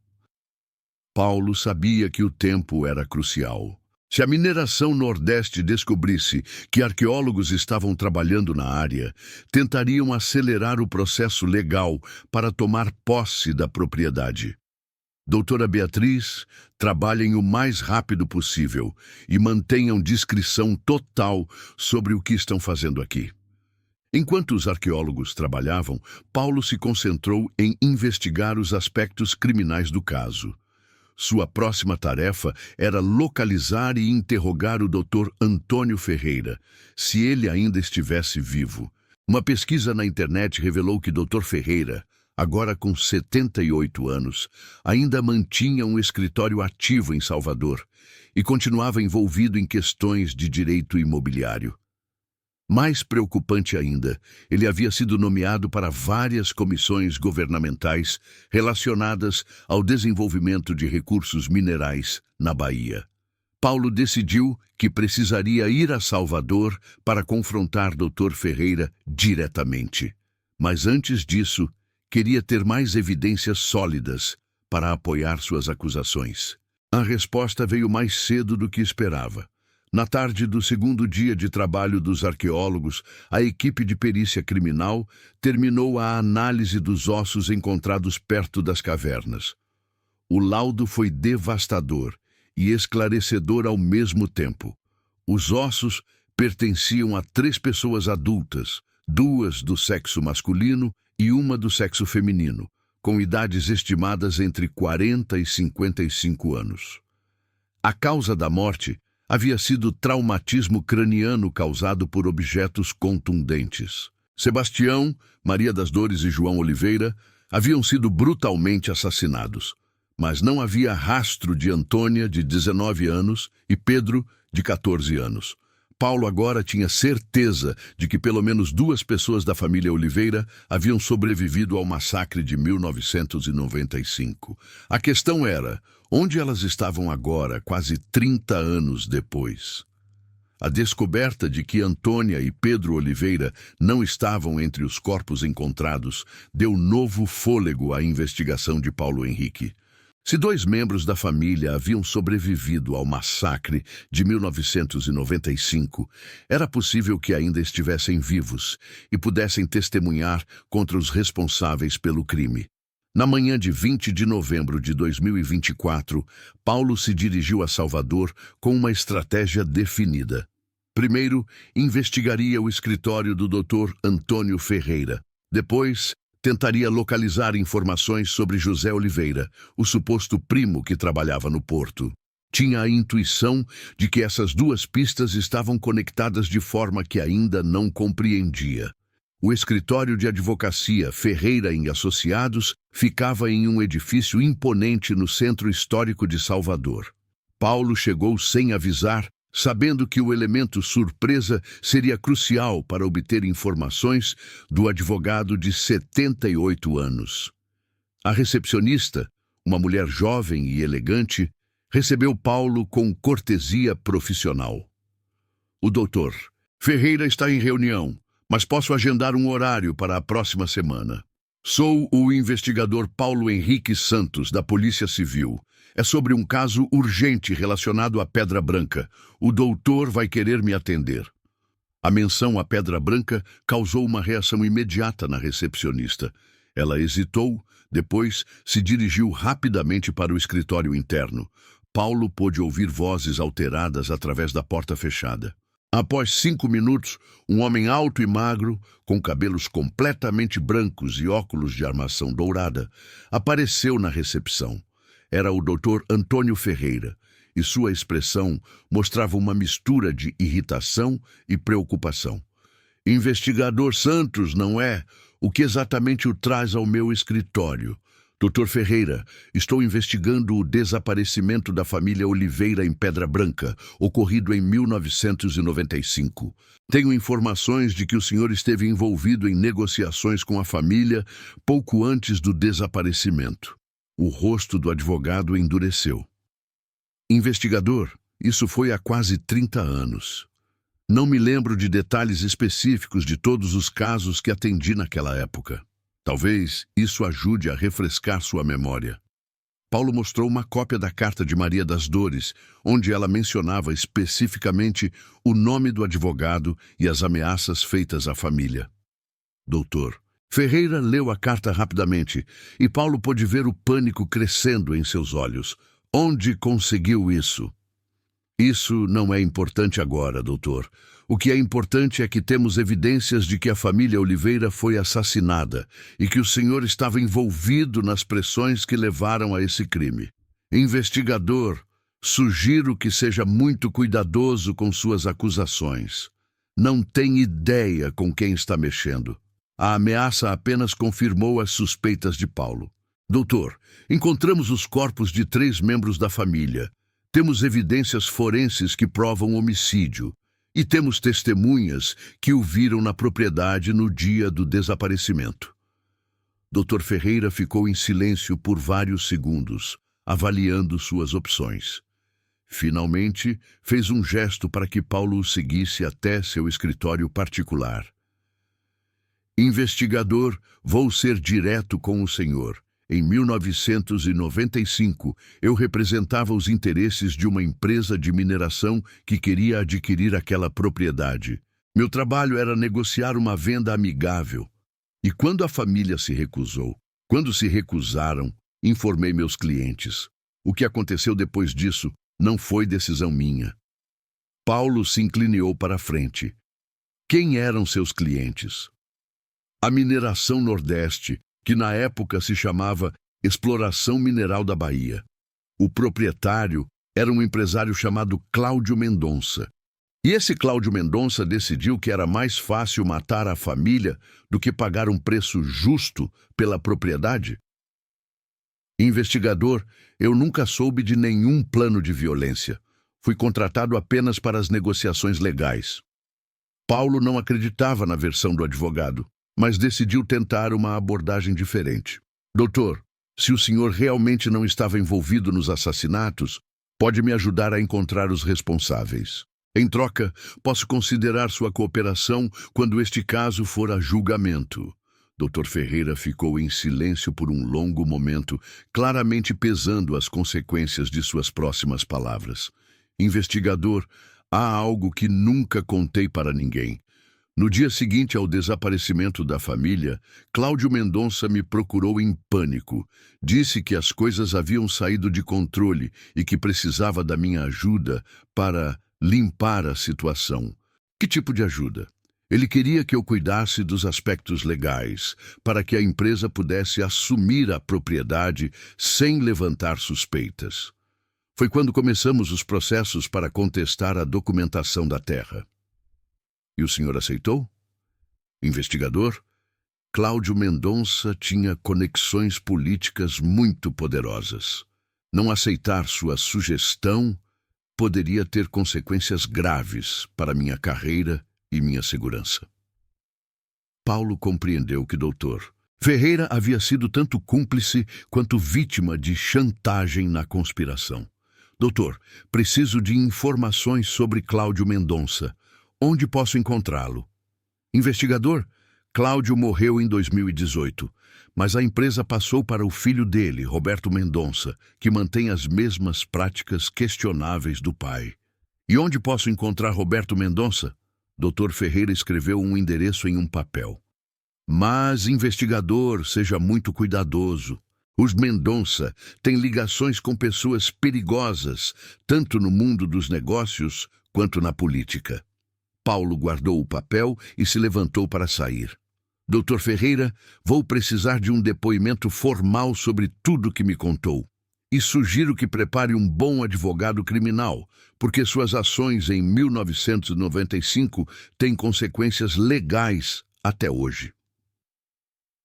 Paulo sabia que o tempo era crucial. Se a mineração Nordeste descobrisse que arqueólogos estavam trabalhando na área, tentariam acelerar o processo legal para tomar posse da propriedade. Doutora Beatriz, trabalhem o mais rápido possível e mantenham discrição total sobre o que estão fazendo aqui. Enquanto os arqueólogos trabalhavam, Paulo se concentrou em investigar os aspectos criminais do caso. Sua próxima tarefa era localizar e interrogar o Dr. Antônio Ferreira, se ele ainda estivesse vivo. Uma pesquisa na internet revelou que Dr. Ferreira, agora com 78 anos, ainda mantinha um escritório ativo em Salvador e continuava envolvido em questões de direito imobiliário. Mais preocupante ainda, ele havia sido nomeado para várias comissões governamentais relacionadas ao desenvolvimento de recursos minerais na Bahia. Paulo decidiu que precisaria ir a Salvador para confrontar Dr. Ferreira diretamente. Mas antes disso, queria ter mais evidências sólidas para apoiar suas acusações. A resposta veio mais cedo do que esperava. Na tarde do segundo dia de trabalho dos arqueólogos, a equipe de perícia criminal terminou a análise dos ossos encontrados perto das cavernas. O laudo foi devastador e esclarecedor ao mesmo tempo. Os ossos pertenciam a 3 pessoas adultas, 2 do sexo masculino e 1 do sexo feminino, com idades estimadas entre 40 e 55 anos. A causa da morte havia sido traumatismo craniano causado por objetos contundentes. Sebastião, Maria das Dores e João Oliveira haviam sido brutalmente assassinados, mas não havia rastro de Antônia, de 19 anos, e Pedro, de 14 anos. Paulo agora tinha certeza de que pelo menos 2 pessoas da família Oliveira haviam sobrevivido ao massacre de 1995. A questão era, onde elas estavam agora, quase 30 anos depois? A descoberta de que Antônia e Pedro Oliveira não estavam entre os corpos encontrados deu novo fôlego à investigação de Paulo Henrique. Se 2 membros da família haviam sobrevivido ao massacre de 1995, era possível que ainda estivessem vivos e pudessem testemunhar contra os responsáveis pelo crime. Na manhã de 20 de novembro de 2024, Paulo se dirigiu a Salvador com uma estratégia definida. Primeiro, investigaria o escritório do Dr. Antônio Ferreira. Depois, tentaria localizar informações sobre José Oliveira, o suposto primo que trabalhava no porto. Tinha a intuição de que essas 2 pistas estavam conectadas de forma que ainda não compreendia. O escritório de advocacia Ferreira e Associados ficava em um edifício imponente no centro histórico de Salvador. Paulo chegou sem avisar, sabendo que o elemento surpresa seria crucial para obter informações do advogado de 78 anos. A recepcionista, uma mulher jovem e elegante, recebeu Paulo com cortesia profissional. O doutor Ferreira está em reunião, mas posso agendar um horário para a próxima semana. Sou o investigador Paulo Henrique Santos, da Polícia Civil. É sobre um caso urgente relacionado à Pedra Branca. O doutor vai querer me atender. A menção à Pedra Branca causou uma reação imediata na recepcionista. Ela hesitou, depois se dirigiu rapidamente para o escritório interno. Paulo pôde ouvir vozes alteradas através da porta fechada. Após 5 minutos, um homem alto e magro, com cabelos completamente brancos e óculos de armação dourada, apareceu na recepção. Era o Dr. Antônio Ferreira, e sua expressão mostrava uma mistura de irritação e preocupação. Investigador Santos, não é? O que exatamente o traz ao meu escritório? Dr. Ferreira, estou investigando o desaparecimento da família Oliveira em Pedra Branca, ocorrido em 1995. Tenho informações de que o senhor esteve envolvido em negociações com a família pouco antes do desaparecimento. O rosto do advogado endureceu. Investigador, isso foi há quase 30 anos. Não me lembro de detalhes específicos de todos os casos que atendi naquela época. Talvez isso ajude a refrescar sua memória. Paulo mostrou uma cópia da carta de Maria das Dores, onde ela mencionava especificamente o nome do advogado e as ameaças feitas à família. Doutor Ferreira leu a carta rapidamente e Paulo pôde ver o pânico crescendo em seus olhos. Onde conseguiu isso? Isso não é importante agora, doutor. O que é importante é que temos evidências de que a família Oliveira foi assassinada e que o senhor estava envolvido nas pressões que levaram a esse crime. Investigador, sugiro que seja muito cuidadoso com suas acusações. Não tem ideia com quem está mexendo. A ameaça apenas confirmou as suspeitas de Paulo. Doutor, encontramos os corpos de 3 membros da família. Temos evidências forenses que provam homicídio. E temos testemunhas que o viram na propriedade no dia do desaparecimento. Dr. Ferreira ficou em silêncio por vários segundos, avaliando suas opções. Finalmente, fez um gesto para que Paulo o seguisse até seu escritório particular. Investigador, vou ser direto com o senhor. Em 1995, eu representava os interesses de uma empresa de mineração que queria adquirir aquela propriedade. Meu trabalho era negociar uma venda amigável. E quando a família se recusaram, informei meus clientes. O que aconteceu depois disso não foi decisão minha. Paulo se inclinou para a frente. Quem eram seus clientes? A Mineração Nordeste, que na época se chamava Exploração Mineral da Bahia. O proprietário era um empresário chamado Cláudio Mendonça. E esse Cláudio Mendonça decidiu que era mais fácil matar a família do que pagar um preço justo pela propriedade? Investigador, eu nunca soube de nenhum plano de violência. Fui contratado apenas para as negociações legais. Paulo não acreditava na versão do advogado, mas decidiu tentar uma abordagem diferente. Doutor, se o senhor realmente não estava envolvido nos assassinatos, pode me ajudar a encontrar os responsáveis. Em troca, posso considerar sua cooperação quando este caso for a julgamento. Dr. Ferreira ficou em silêncio por um longo momento, claramente pesando as consequências de suas próximas palavras. Investigador, há algo que nunca contei para ninguém. No dia seguinte ao desaparecimento da família, Cláudio Mendonça me procurou em pânico. Disse que as coisas haviam saído de controle e que precisava da minha ajuda para limpar a situação. Que tipo de ajuda? Ele queria que eu cuidasse dos aspectos legais, para que a empresa pudesse assumir a propriedade sem levantar suspeitas. Foi quando começamos os processos para contestar a documentação da terra. E o senhor aceitou? Investigador, Cláudio Mendonça tinha conexões políticas muito poderosas. Não aceitar sua sugestão poderia ter consequências graves para minha carreira e minha segurança. Paulo compreendeu que Dr. Ferreira havia sido tanto cúmplice quanto vítima de chantagem na conspiração. Doutor, preciso de informações sobre Cláudio Mendonça. Onde posso encontrá-lo? Investigador, Cláudio morreu em 2018, mas a empresa passou para o filho dele, Roberto Mendonça, que mantém as mesmas práticas questionáveis do pai. E onde posso encontrar Roberto Mendonça? Dr. Ferreira escreveu um endereço em um papel. Mas, investigador, seja muito cuidadoso. Os Mendonça têm ligações com pessoas perigosas, tanto no mundo dos negócios quanto na política. Paulo guardou o papel e se levantou para sair. Dr. Ferreira, vou precisar de um depoimento formal sobre tudo que me contou. E sugiro que prepare um bom advogado criminal, porque suas ações em 1995 têm consequências legais até hoje.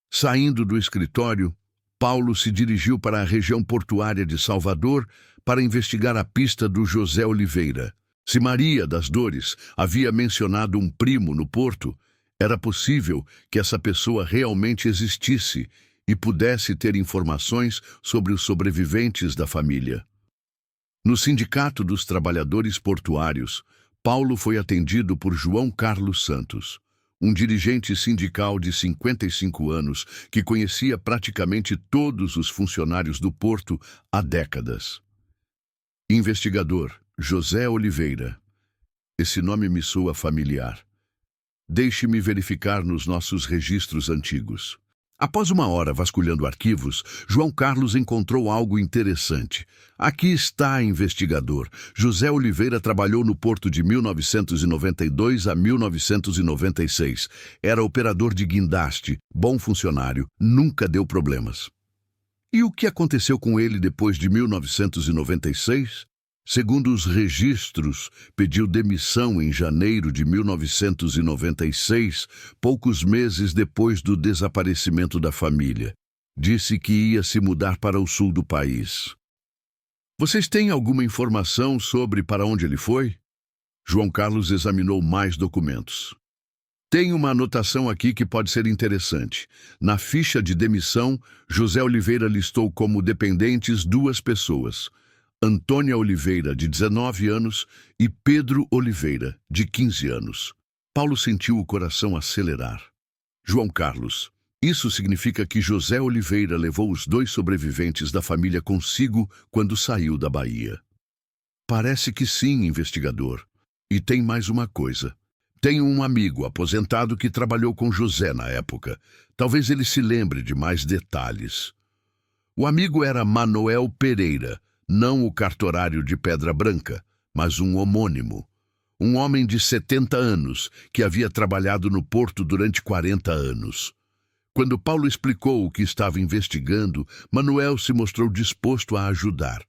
Saindo do escritório, Paulo se dirigiu para a região portuária de Salvador para investigar a pista do José Oliveira. Se Maria das Dores havia mencionado um primo no porto, era possível que essa pessoa realmente existisse e pudesse ter informações sobre os sobreviventes da família. No Sindicato dos Trabalhadores Portuários, Paulo foi atendido por João Carlos Santos, um dirigente sindical de 55 anos que conhecia praticamente todos os funcionários do porto há décadas. Investigador José Oliveira. Esse nome me soa familiar. Deixe-me verificar nos nossos registros antigos. Após uma hora vasculhando arquivos, João Carlos encontrou algo interessante. Aqui está, investigador. José Oliveira trabalhou no porto de 1992 a 1996. Era operador de guindaste, bom funcionário, nunca deu problemas. E o que aconteceu com ele depois de 1996? Segundo os registros, pediu demissão em janeiro de 1996, poucos meses depois do desaparecimento da família. Disse que ia se mudar para o sul do país. Vocês têm alguma informação sobre para onde ele foi? João Carlos examinou mais documentos. Tem uma anotação aqui que pode ser interessante. Na ficha de demissão, José Oliveira listou como dependentes 2 pessoas. Antônia Oliveira, de 19 anos, e Pedro Oliveira, de 15 anos. Paulo sentiu o coração acelerar. João Carlos, isso significa que José Oliveira levou os 2 sobreviventes da família consigo quando saiu da Bahia. Parece que sim, investigador. E tem mais uma coisa. Tenho um amigo aposentado que trabalhou com José na época. Talvez ele se lembre de mais detalhes. O amigo era Manuel Pereira, não o cartorário de Pedra Branca, mas um homônimo. Um homem de 70 anos que havia trabalhado no porto durante 40 anos. Quando Paulo explicou o que estava investigando, Manuel se mostrou disposto a ajudar.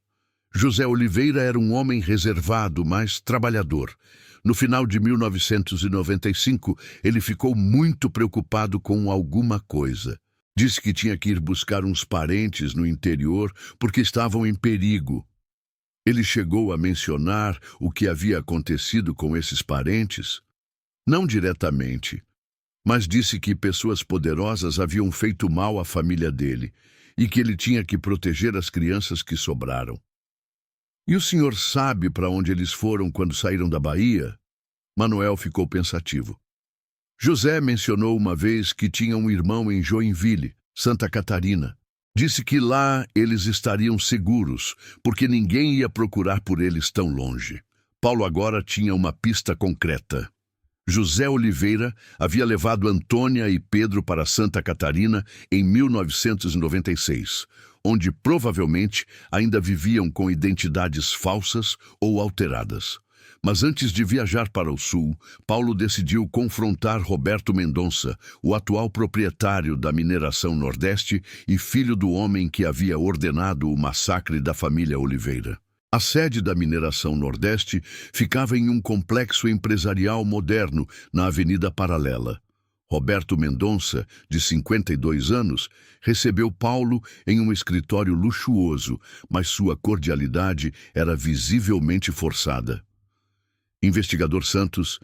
José Oliveira era um homem reservado, mas trabalhador. No final de 1995, ele ficou muito preocupado com alguma coisa. Disse que tinha que ir buscar uns parentes no interior porque estavam em perigo. Ele chegou a mencionar o que havia acontecido com esses parentes? Não diretamente, mas disse que pessoas poderosas haviam feito mal à família dele e que ele tinha que proteger as crianças que sobraram. E o senhor sabe para onde eles foram quando saíram da Bahia? Manuel ficou pensativo. José mencionou uma vez que tinha um irmão em Joinville, Santa Catarina. Disse que lá eles estariam seguros, porque ninguém ia procurar por eles tão longe. Paulo agora tinha uma pista concreta. José Oliveira havia levado Antônia e Pedro para Santa Catarina em 1996, onde provavelmente ainda viviam com identidades falsas ou alteradas. Mas antes de viajar para o sul, Paulo decidiu confrontar Roberto Mendonça, o atual proprietário da Mineração Nordeste e filho do homem que havia ordenado o massacre da família Oliveira. A sede da Mineração Nordeste ficava em um complexo empresarial moderno na Avenida Paralela. Roberto Mendonça, de 52 anos, recebeu Paulo em um escritório luxuoso, mas sua cordialidade era visivelmente forçada. Investigador Santos,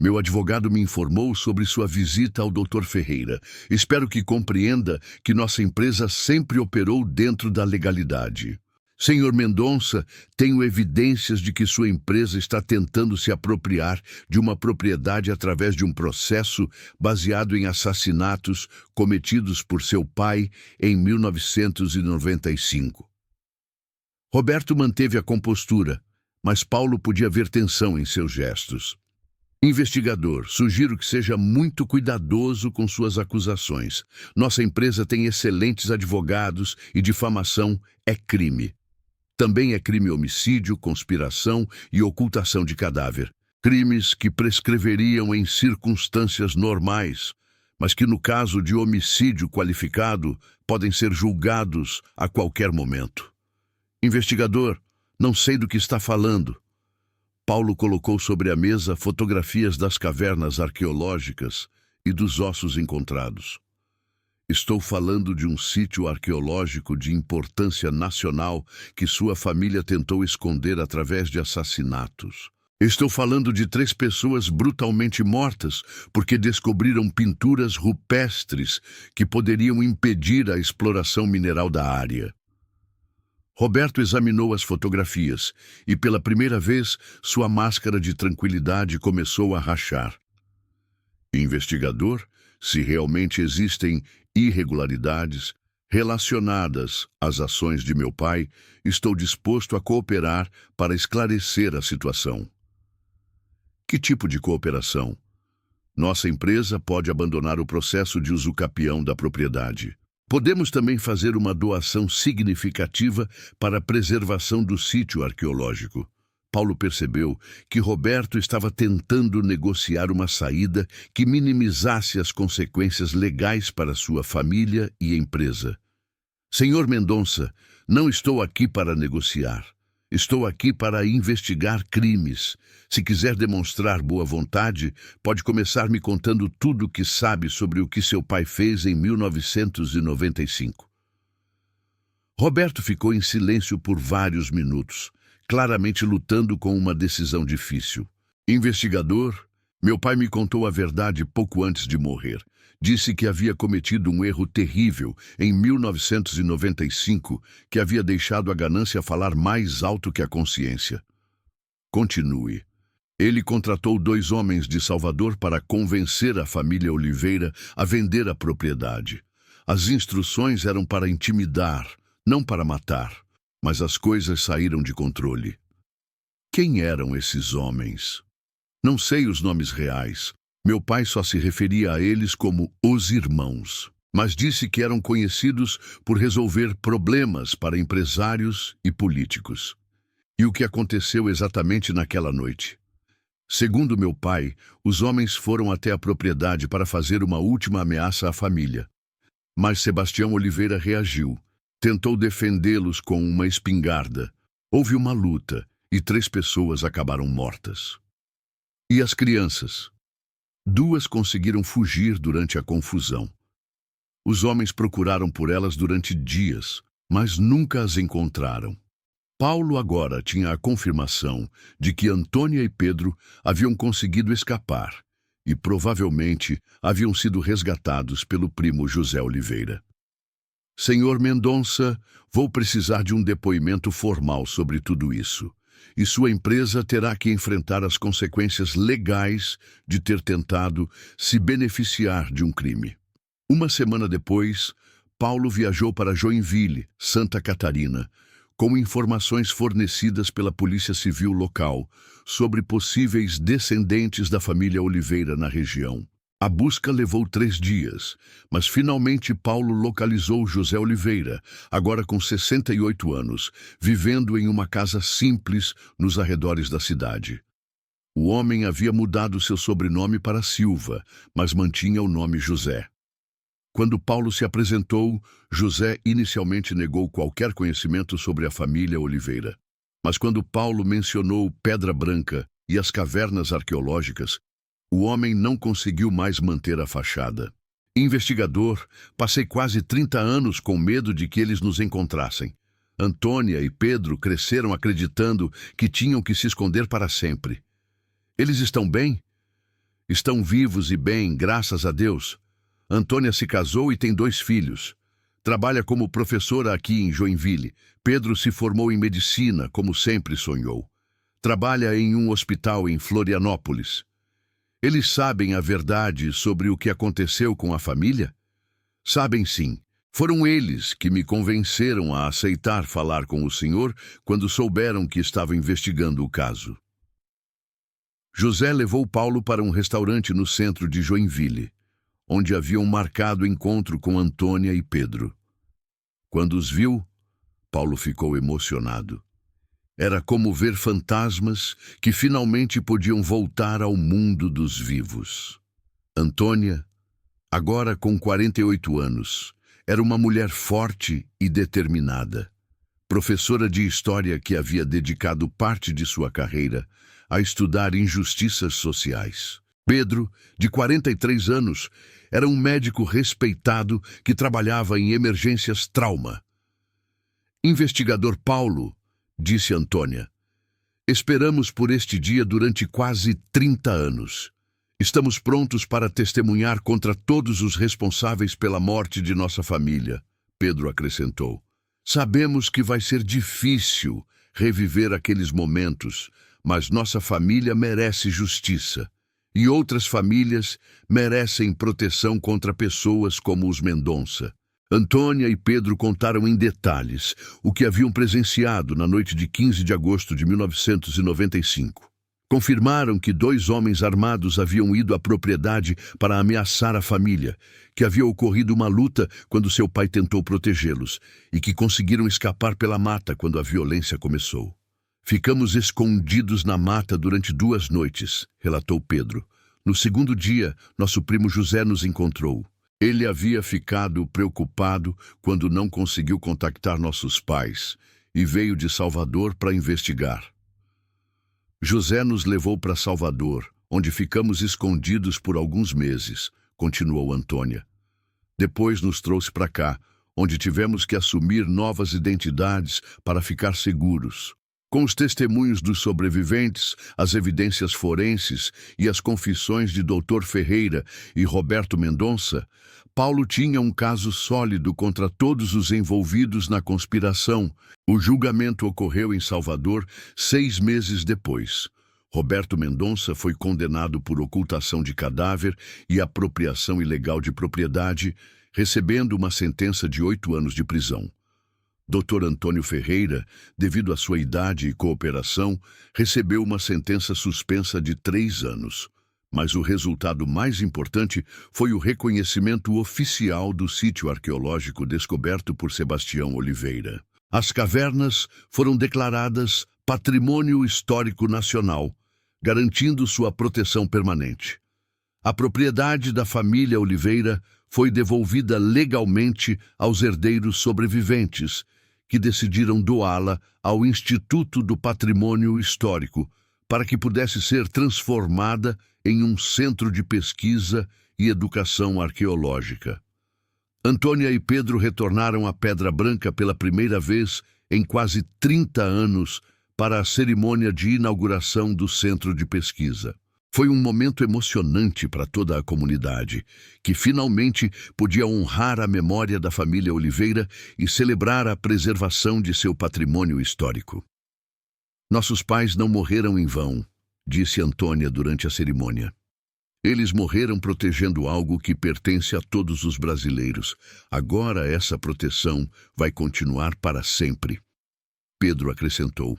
meu advogado me informou sobre sua visita ao Dr. Ferreira. Espero que compreenda que nossa empresa sempre operou dentro da legalidade. Senhor Mendonça, tenho evidências de que sua empresa está tentando se apropriar de uma propriedade através de um processo baseado em assassinatos cometidos por seu pai em 1995. Roberto manteve a compostura, mas Paulo podia ver tensão em seus gestos. Investigador, sugiro que seja muito cuidadoso com suas acusações. Nossa empresa tem excelentes advogados e difamação é crime. Também é crime homicídio, conspiração e ocultação de cadáver. Crimes que prescreveriam em circunstâncias normais, mas que no caso de homicídio qualificado podem ser julgados a qualquer momento. Investigador, não sei do que está falando. Paulo colocou sobre a mesa fotografias das cavernas arqueológicas e dos ossos encontrados. Estou falando de um sítio arqueológico de importância nacional que sua família tentou esconder através de assassinatos. Estou falando de 3 pessoas brutalmente mortas porque descobriram pinturas rupestres que poderiam impedir a exploração mineral da área. Roberto examinou as fotografias e, pela primeira vez, sua máscara de tranquilidade começou a rachar. Investigador, se realmente existem irregularidades relacionadas às ações de meu pai, estou disposto a cooperar para esclarecer a situação. Que tipo de cooperação? Nossa empresa pode abandonar o processo de usucapião da propriedade. Podemos também fazer uma doação significativa para a preservação do sítio arqueológico. Paulo percebeu que Roberto estava tentando negociar uma saída que minimizasse as consequências legais para sua família e empresa. Senhor Mendonça, não estou aqui para negociar. Estou aqui para investigar crimes. Se quiser demonstrar boa vontade, pode começar me contando tudo o que sabe sobre o que seu pai fez em 1995. Roberto ficou em silêncio por vários minutos, claramente lutando com uma decisão difícil. Investigador, meu pai me contou a verdade pouco antes de morrer. Disse que havia cometido um erro terrível em 1995, que havia deixado a ganância falar mais alto que a consciência. Continue. Ele contratou 2 homens de Salvador para convencer a família Oliveira a vender a propriedade. As instruções eram para intimidar, não para matar, mas as coisas saíram de controle. Quem eram esses homens? Não sei os nomes reais. Meu pai só se referia a eles como os irmãos, mas disse que eram conhecidos por resolver problemas para empresários e políticos. E o que aconteceu exatamente naquela noite? Segundo meu pai, os homens foram até a propriedade para fazer uma última ameaça à família. Mas Sebastião Oliveira reagiu. Tentou defendê-los com uma espingarda. Houve uma luta e 3 pessoas acabaram mortas. E as crianças? 2 conseguiram fugir durante a confusão. Os homens procuraram por elas durante dias, mas nunca as encontraram. Paulo agora tinha a confirmação de que Antônia e Pedro haviam conseguido escapar e provavelmente haviam sido resgatados pelo primo José Oliveira. Senhor Mendonça, vou precisar de um depoimento formal sobre tudo isso, e sua empresa terá que enfrentar as consequências legais de ter tentado se beneficiar de um crime. Uma semana depois, Paulo viajou para Joinville, Santa Catarina, com informações fornecidas pela Polícia Civil local sobre possíveis descendentes da família Oliveira na região. A busca levou 3 dias, mas finalmente Paulo localizou José Oliveira, agora com 68 anos, vivendo em uma casa simples nos arredores da cidade. O homem havia mudado seu sobrenome para Silva, mas mantinha o nome José. Quando Paulo se apresentou, José inicialmente negou qualquer conhecimento sobre a família Oliveira. Mas quando Paulo mencionou Pedra Branca e as cavernas arqueológicas, o homem não conseguiu mais manter a fachada. Investigador, passei quase 30 anos com medo de que eles nos encontrassem. Antônia e Pedro cresceram acreditando que tinham que se esconder para sempre. Eles estão bem? Estão vivos e bem, graças a Deus. Antônia se casou e tem 2 filhos. Trabalha como professora aqui em Joinville. Pedro se formou em medicina, como sempre sonhou. Trabalha em um hospital em Florianópolis. Eles sabem a verdade sobre o que aconteceu com a família? Sabem sim. Foram eles que me convenceram a aceitar falar com o senhor quando souberam que estava investigando o caso. José levou Paulo para um restaurante no centro de Joinville, onde haviam marcado encontro com Antônia e Pedro. Quando os viu, Paulo ficou emocionado. Era como ver fantasmas que finalmente podiam voltar ao mundo dos vivos. Antônia, agora com 48 anos, era uma mulher forte e determinada. Professora de história que havia dedicado parte de sua carreira a estudar injustiças sociais. Pedro, de 43 anos, era um médico respeitado que trabalhava em emergências trauma. Investigador Paulo, disse Antônia, esperamos por este dia durante quase 30 anos. Estamos prontos para testemunhar contra todos os responsáveis pela morte de nossa família, Pedro acrescentou. Sabemos que vai ser difícil reviver aqueles momentos, mas nossa família merece justiça. E outras famílias merecem proteção contra pessoas como os Mendonça. Antônia e Pedro contaram em detalhes o que haviam presenciado na noite de 15 de agosto de 1995. Confirmaram que 2 homens armados haviam ido à propriedade para ameaçar a família, que havia ocorrido uma luta quando seu pai tentou protegê-los e que conseguiram escapar pela mata quando a violência começou. Ficamos escondidos na mata durante 2 noites, relatou Pedro. No segundo dia, nosso primo José nos encontrou. Ele havia ficado preocupado quando não conseguiu contactar nossos pais e veio de Salvador para investigar. José nos levou para Salvador, onde ficamos escondidos por alguns meses, continuou Antônia. Depois nos trouxe para cá, onde tivemos que assumir novas identidades para ficar seguros. Com os testemunhos dos sobreviventes, as evidências forenses e as confissões de Dr. Ferreira e Roberto Mendonça, Paulo tinha um caso sólido contra todos os envolvidos na conspiração. O julgamento ocorreu em Salvador 6 meses depois. Roberto Mendonça foi condenado por ocultação de cadáver e apropriação ilegal de propriedade, recebendo uma sentença de 8 anos de prisão. Dr. Antônio Ferreira, devido à sua idade e cooperação, recebeu uma sentença suspensa de 3 anos. Mas o resultado mais importante foi o reconhecimento oficial do sítio arqueológico descoberto por Sebastião Oliveira. As cavernas foram declaradas Patrimônio Histórico Nacional, garantindo sua proteção permanente. A propriedade da família Oliveira foi devolvida legalmente aos herdeiros sobreviventes, que decidiram doá-la ao Instituto do Patrimônio Histórico, para que pudesse ser transformada em um centro de pesquisa e educação arqueológica. Antônia e Pedro retornaram à Pedra Branca pela primeira vez em quase 30 anos para a cerimônia de inauguração do centro de pesquisa. Foi um momento emocionante para toda a comunidade, que finalmente podia honrar a memória da família Oliveira e celebrar a preservação de seu patrimônio histórico. Nossos pais não morreram em vão, disse Antônia durante a cerimônia. Eles morreram protegendo algo que pertence a todos os brasileiros. Agora essa proteção vai continuar para sempre. Pedro acrescentou.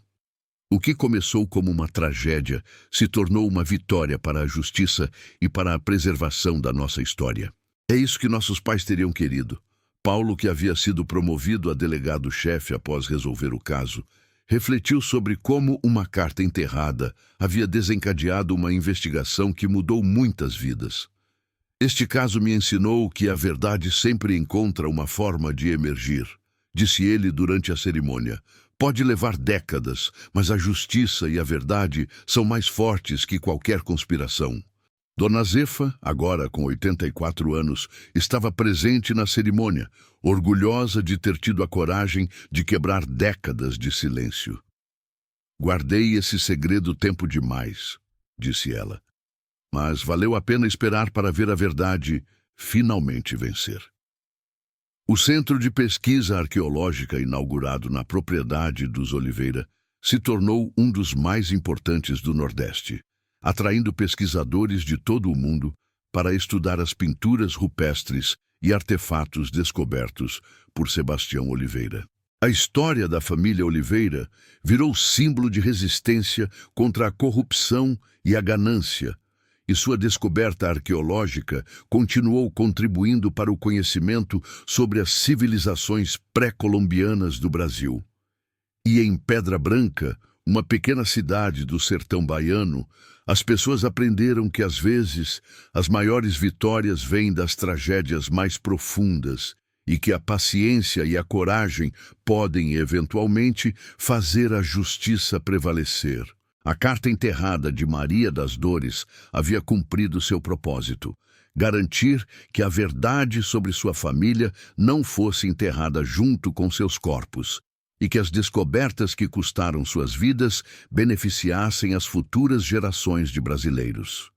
O que começou como uma tragédia se tornou uma vitória para a justiça e para a preservação da nossa história. É isso que nossos pais teriam querido. Paulo, que havia sido promovido a delegado-chefe após resolver o caso, refletiu sobre como uma carta enterrada havia desencadeado uma investigação que mudou muitas vidas. Este caso me ensinou que a verdade sempre encontra uma forma de emergir, disse ele durante a cerimônia. Pode levar décadas, mas a justiça e a verdade são mais fortes que qualquer conspiração. Dona Zefa, agora com 84 anos, estava presente na cerimônia, orgulhosa de ter tido a coragem de quebrar décadas de silêncio. Guardei esse segredo tempo demais, disse ela. Mas valeu a pena esperar para ver a verdade finalmente vencer. O Centro de Pesquisa Arqueológica, inaugurado na propriedade dos Oliveira, se tornou um dos mais importantes do Nordeste, atraindo pesquisadores de todo o mundo para estudar as pinturas rupestres e artefatos descobertos por Sebastião Oliveira. A história da família Oliveira virou símbolo de resistência contra a corrupção e a ganância, e sua descoberta arqueológica continuou contribuindo para o conhecimento sobre as civilizações pré-colombianas do Brasil. E em Pedra Branca, uma pequena cidade do sertão baiano, as pessoas aprenderam que, às vezes, as maiores vitórias vêm das tragédias mais profundas e que a paciência e a coragem podem, eventualmente, fazer a justiça prevalecer. A carta enterrada de Maria das Dores havia cumprido seu propósito, garantir que a verdade sobre sua família não fosse enterrada junto com seus corpos, e que as descobertas que custaram suas vidas beneficiassem as futuras gerações de brasileiros.